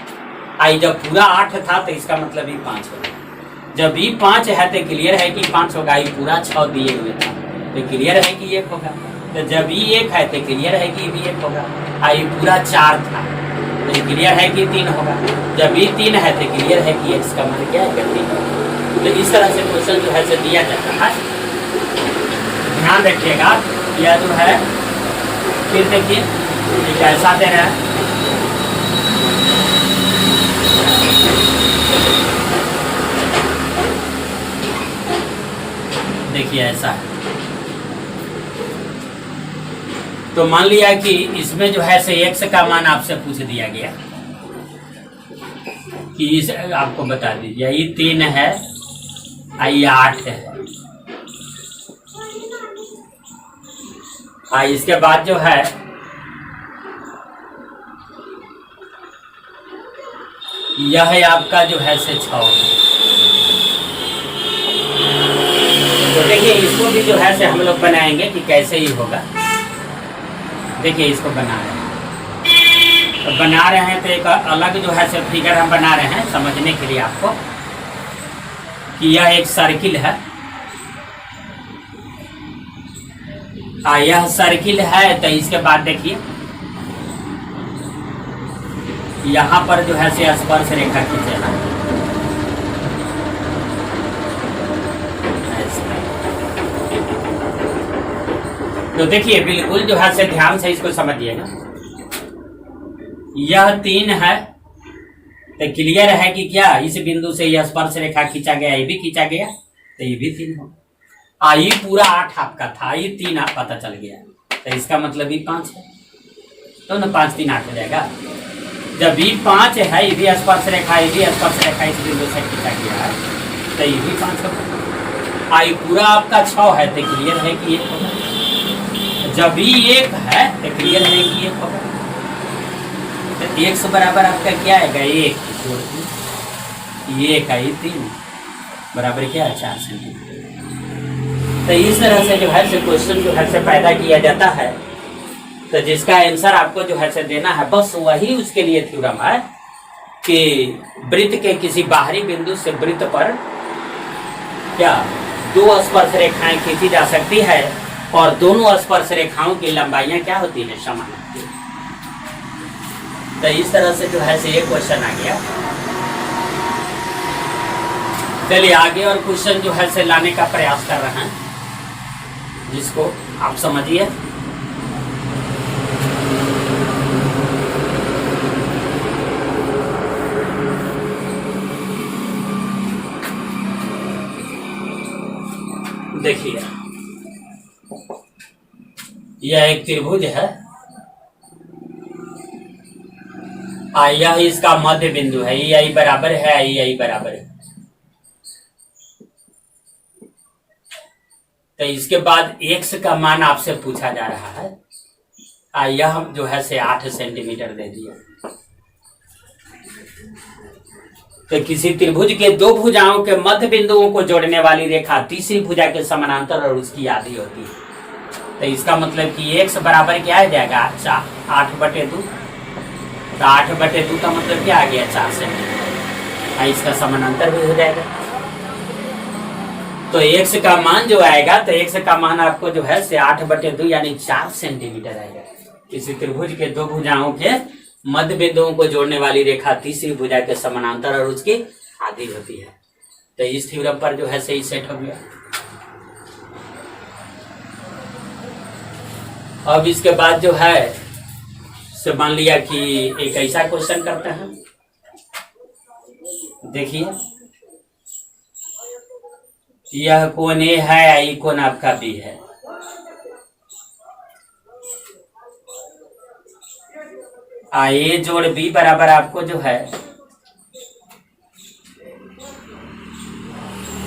आई जब पूरा 8 था तो इसका मतलब ये 5 होगा। जब ये 5 है तो क्लियर है कि 5 होगा। ये पूरा 6 दिए हुए था तो क्लियर है कि 1 होगा। तो जब ये 1 है तो क्लियर है कि ये भी 1 होगा। आई पूरा 4 था तो क्लियर है कि 3 होगा। जब ये 3 है तो क्लियर है कि x का मान क्या है, 3 होगा। तो इस तरह से क्वेश्चन जो है से दिया जाता है। ध्यान रखिएगा, यह जो है फिर देखिए ये कैसा दे रहा है। देखिए ऐसा है। तो मान लिया कि इसमें जो है से x का मान आपसे पूछ दिया गया कि इस आपको बता दीजिए ये 3 है, ये 8 है। इसके बाद जो है यह है आपका जो है से 6 है। तो देखिए इसको भी जो है से हम लोग बनाएंगे कि कैसे ही होगा। देखिए इसको बना रहे हैं, तो बना रहे हैं तो एक अलग जो है से फिगर हम बना रहे हैं समझने के लिए आपको कि यह एक सर्किल है। यह सर्किल है। तो इसके बाद देखिए यहाँ पर जो है से स्पर्श रेखा खींचेगा। तो देखिए बिल्कुल जो है से ध्यान से इसको समझिएगा। यह 3 है तो क्लियर है कि क्या इस बिंदु से यह स्पर्श रेखा खींचा गया, ये भी खींचा गया, तो ये भी 3 होगा। ये पूरा 8 आपका था, ये 3 आप पता चल गया, तो इसका मतलब ये 5 है। तो ना 5 3 8 हो जाएगा। जब ये 5 है, ये भी स्पर्श रेखा, ये भी स्पर्श रेखा इस बिंदु से खींचा गया है, तो ये भी 5 होगा। ये पूरा आपका 6 है तो क्लियर है कि 1 होगा। जब ये 1 है तो क्लियर है कि 1 होगा। तो 1 से बराबर आपका क्या आएगा, 1 ये का ये 3 बराबर क्या है, 4 सेंटीमीटर। तो इस तरह से जो है से क्वेश्चन जो है से पैदा किया जाता है। तो जिसका आंसर आपको जो है से देना है, बस वही उसके लिए थ्योरम है कि वृत्त के किसी बाहरी बिंदु से वृत्त पर क्या 2 स्पर्श रेखाएं खींची जा सकती है और दोनों स्पर्श रेखाओं की लंबाइयां क्या होती है, समान होती है। तो इस तरह से जो है से ये क्वेश्चन आ गया। चलिए आगे और क्वेश्चन जो है से लाने का प्रयास कर रहे हैं, जिसको आप समझिए। देखिए यह एक त्रिभुज है। यह इसका मध्य बिंदु है, आई बराबर है, आई बराबर है। तो इसके बाद x का मान आपसे पूछा जा रहा है। यह जो है से 8 सेंटीमीटर दे दिया। तो किसी त्रिभुज के 2 भुजाओं के मध्य बिंदुओं को जोड़ने वाली रेखा तीसरी भुजा के समानांतर और उसकी आधी होती है। तो इसका मतलब कि x बराबर क्या आ जाएगा, 8/2। तो 8/2 का मतलब क्या आ गया, 4 सेंटीमीटर। इसका समानांतर भी हो जाएगा। तो x का मान जो आएगा, तो x का मान आपको जो है से 8/2 यानी 4 सेंटीमीटर आएगा। किसी त्रिभुज के दो भुजाओं के मध्य बिंदुओं को जोड़ने वाली रेखा तीसरी भुजा के समानांतर और उसकी आधी होती है। तो इस थ्योरम पर जो है सही सेट हो गया। अब इसके बाद जो है से मान लिया कि एक ऐसा क्वेश्चन करते हैं। देखिए, यह कोण ए है, ये कोण आपका बी है। ए जोड़ बी बराबर आपको जो है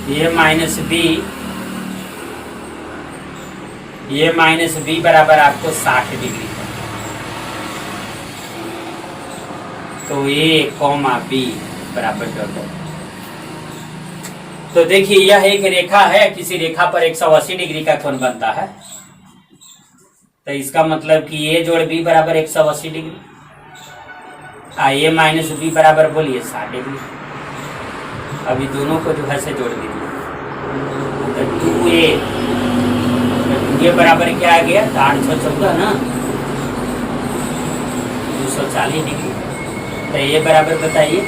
ये माइनस बी बराबर आपको 60 डिग्री है। तो ए कॉमा बी बराबर डॉट। तो देखिए, यह एक रेखा है, किसी रेखा पर 180 डिग्री का कोण बनता है। तो इसका मतलब कि ए जोड़ बी बराबर 180 डिग्री, ए माइनस बी बराबर बोलिए 60 डिग्री। अभी दोनों को जो है से जोड़ दीजिए। तो 2a बराबर क्या आ गया? 814 ना, 240 डिग्री। तो ये बराबर बताइए,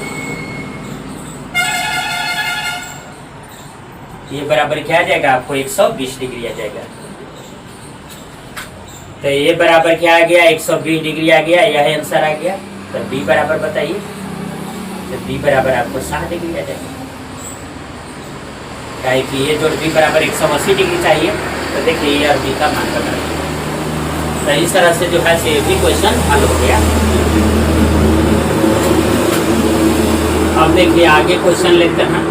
ये बराबर क्या आ जाएगा आपको? 120 डिग्री आ जाएगा। तो ये बराबर क्या आ गया? 120 डिग्री आ गया, यह आंसर आ गया। तो बी बराबर बताइए, तो बी बराबर आपको 60 डिग्री आ जाएगा। क्या कि ये जोड़ बी बराबर 180 डिग्री चाहिए। तो देखिए, ये और बी का मान बताइए। तो इस तरह से जो है से भी क्वेश्चन हल हो गया। अब देखिए आगे क्वेश्चन लेते हैं।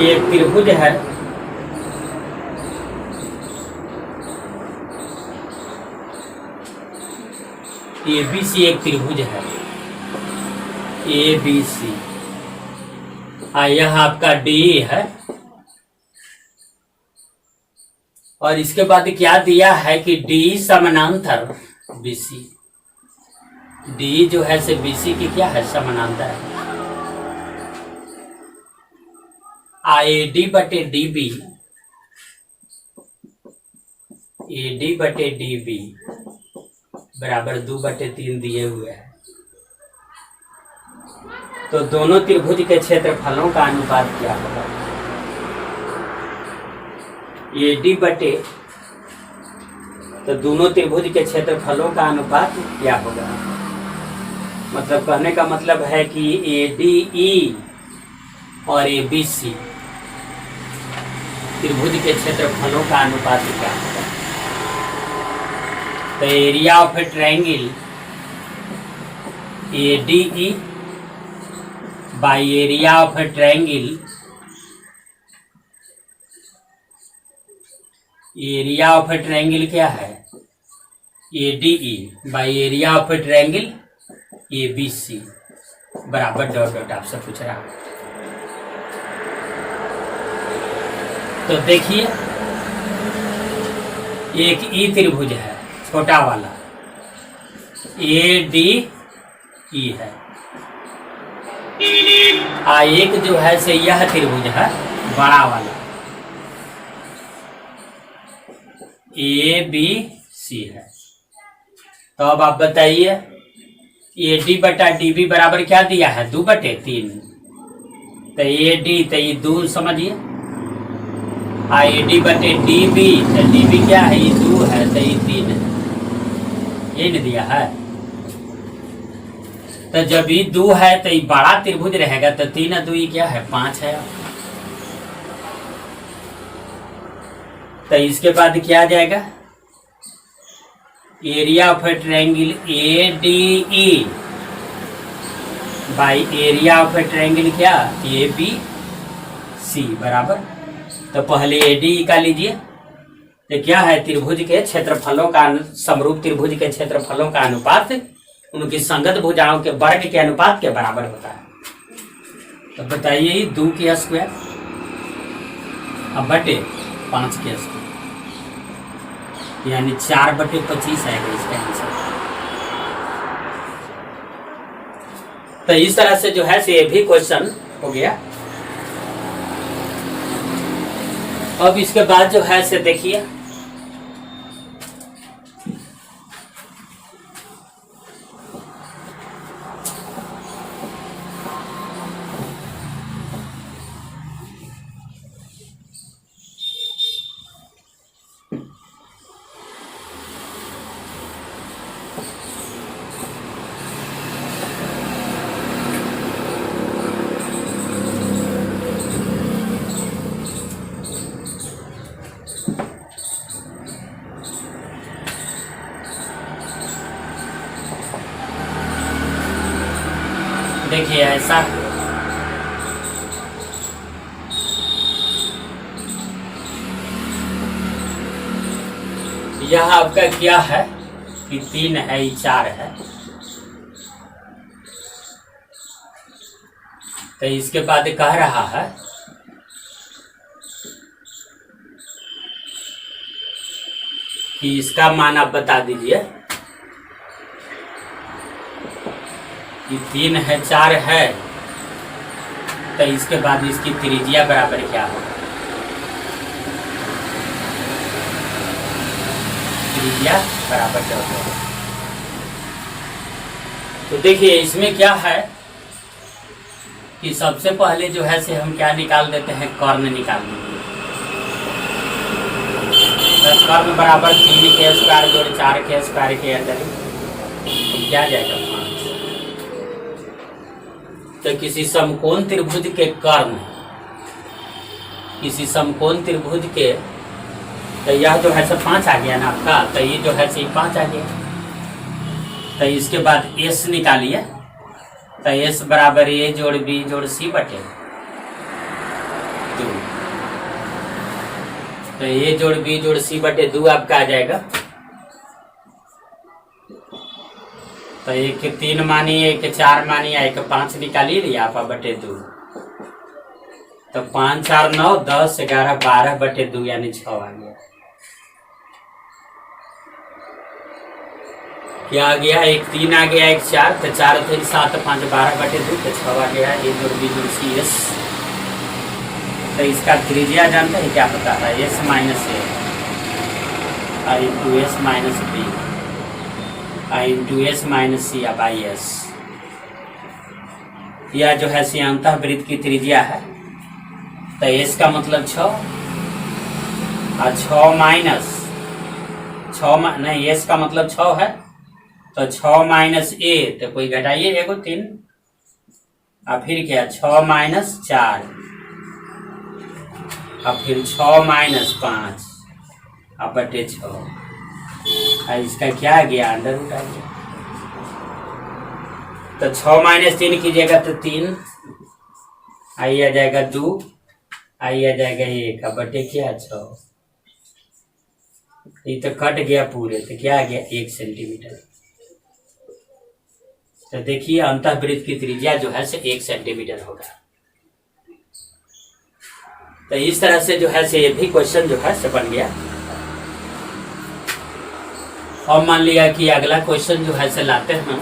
एक त्रिभुज है, ABC एक त्रिभुज है, ABC। यह आपका DE है। और इसके बाद क्या दिया है कि DE समानांतर BC। DE जो है से BC की क्या है? समानांतर है। AD बटे DB, AD बटे DB बराबर 2/3 दिए हुए हैं। तो दोनों त्रिभुज के क्षेत्रफलों का अनुपात क्या होगा? AD बटे, तो दोनों त्रिभुज के क्षेत्रफलों का अनुपात क्या होगा? मतलब कहने का मतलब है कि ADE और ABC त्रिभुज के क्षेत्रफलों का अनुपात क्या होगा? तो area of A triangle ADE by area of A triangle, area of A triangle क्या है? ADE by area of A triangle ABC बराबर डॉट डॉट आपसे पूछ रहा है। तो देखिए, एक ई त्रिभुज है छोटा वाला, ADE है। एक जो है से यह त्रिभुज है बड़ा वाला, ABC है। तो अब आप बताइए, AD बटा DB बराबर क्या दिया है? 2/3। तो AD, तो ये 2 समझिए। AD बटे DB, तो DB क्या है? ये 2 है, तो ये 3 है। ये नहीं दिया है। तो जब ये 2 है तो ये बड़ा त्रिभुज रहेगा, तो 3 और 2 ये क्या है? 5 है। तो इसके बाद क्या आ जाएगा? Area of A triangle ADE by area of A triangle क्या? ABC बराबर। तो पहले ADE का लीजिए, तो क्या है? त्रिभुज के क्षेत्रफलों का, समरूप त्रिभुज के क्षेत्रफलों का अनुपात उनकी संगत भुजाओं के वर्ग के अनुपात के बराबर होता है। तो बताइए 2 के स्क्वायर अब बटे 5 के स्क्वायर यानी 4/25 आएगा इसका आंसर। तो इस तरह से जो है ये भी क्वेश्चन हो गया। अब इसके बाद जो है से देखिए देखिए ऐसा यह आपका क्या है कि 3 है 4 है। तो इसके बाद कह रहा है कि इसका मान आप बता दीजिए कि 3 है 4 है। तो इसके बाद इसकी त्रिज्या बराबर क्या होगा? त्रिज्या बराबर क्या होगा? तो देखिए इसमें क्या है कि सबसे पहले जो है से हम क्या निकाल देते हैं, कर्ण निकाल देंगे। तो कर्ण बराबर 3 के स्क्वायर जोड़ 4 के स्क्वायर के अंदर क्या जाएगा 5। तो किसी समकोण त्रिभुज के कर्ण, किसी समकोण त्रिभुज के, तो यह जो है सब 5 आ गया ना आपका। तो ये जो है से 5 आ गया। तो इसके बाद एस निकालिए। तो एस बराबर ए जोड़ बी जोड़ सी बटे 2। तो ए जोड़ बी जोड़ सी बटे 2 आपका आ जाएगा। तो एक 3 मानिए, एक 4 मानिए, एक 5 निकालिए लिया आप बटे 2। तो 5 4 9 10 11 12 बटे 2 यानी 6 आ गया। क्या आ गया? एक 3 आ गया, एक 4, तो 4 3 7 5 12 बटे 2 तो 6 आ गया। ए जोड़ बी जोड़ सी एस। तो इसका त्रिज्या जानते हैं क्या पता है? S minus A into S minus B into S minus C by S. यह जो है सी अंतःवृत्त की त्रिज्या है। तो एस का मतलब 6 और 6 माइनस 6 नहीं, एस का मतलब 6 है। तो 6 माइनस ए तो कोई घटाइए एगो 3 और फिर क्या 6 माइनस 4 और फिर 6 माइनस 5 और बटे 6। इसका क्या आ गया? अंडर रूट आ गया। तो 6 माइनस 3 कीजिएगा तो 3 आई आ जाएगा 2 आई आ जाएगा 1 अब बटे क्या 6। ये तो कट गया पूरे। तो क्या आ गया? 1 सेंटीमीटर। तो देखिए अंतःवृत्त की त्रिज्या जो है से 1 सेंटीमीटर होगा। तो इस तरह से जो है से ये भी क्वेश्चन जो है से बन गया। और मान लिया कि अगला क्वेश्चन जो है से लाते हैं।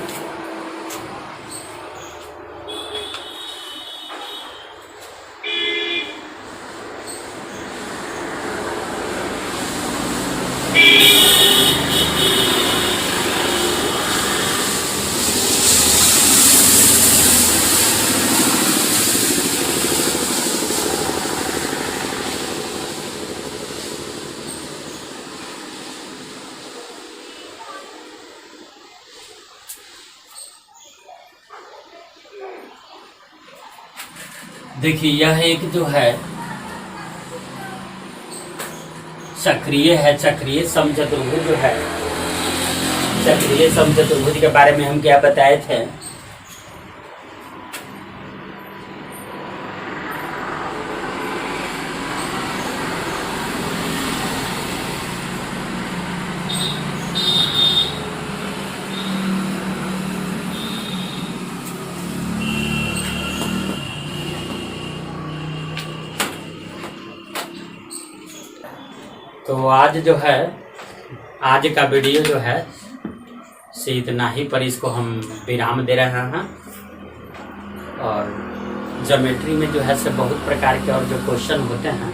देखिए यह एक जो है चक्रीय है, चक्रीय समचतुर्भुज जो है, चक्रीय समचतुर्भुज के बारे में हम क्या बताए थे? तो आज जो है, आज का वीडियो जो है से इतना ही पर इसको हम विराम दे रहे हैं। और ज्योमेट्री में जो है से बहुत प्रकार के और जो क्वेश्चन होते हैं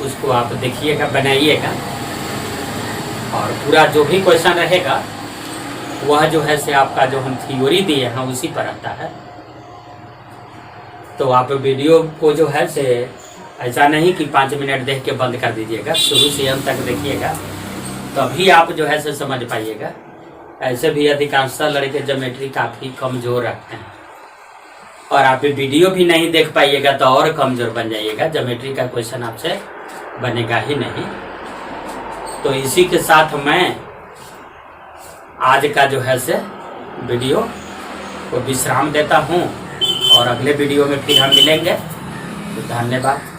उसको आप देखिएगा, बनाइएगा, और पूरा जो भी क्वेश्चन रहेगा वह जो है से आपका जो हम थ्योरी दिए हैं उसी पर आता है। तो आप वीडियो को जो है से ऐसा नहीं कि 5 मिनट देख के बंद कर दीजिएगा, शुरू से अंत तक देखिएगा, तभी आप जो है से समझ पाइएगा। ऐसे भी अधिकांशतः लड़के ज्योमेट्री काफ़ी कमज़ोर रखते हैं, और आप वीडियो भी नहीं देख पाइएगा तो और कमज़ोर बन जाइएगा, ज्योमेट्री का क्वेश्चन आपसे बनेगा ही नहीं। तो इसी के साथ मैं आज का जो है से वीडियो को विश्राम देता हूँ, और अगले वीडियो में फिर हम मिलेंगे। तो धन्यवाद।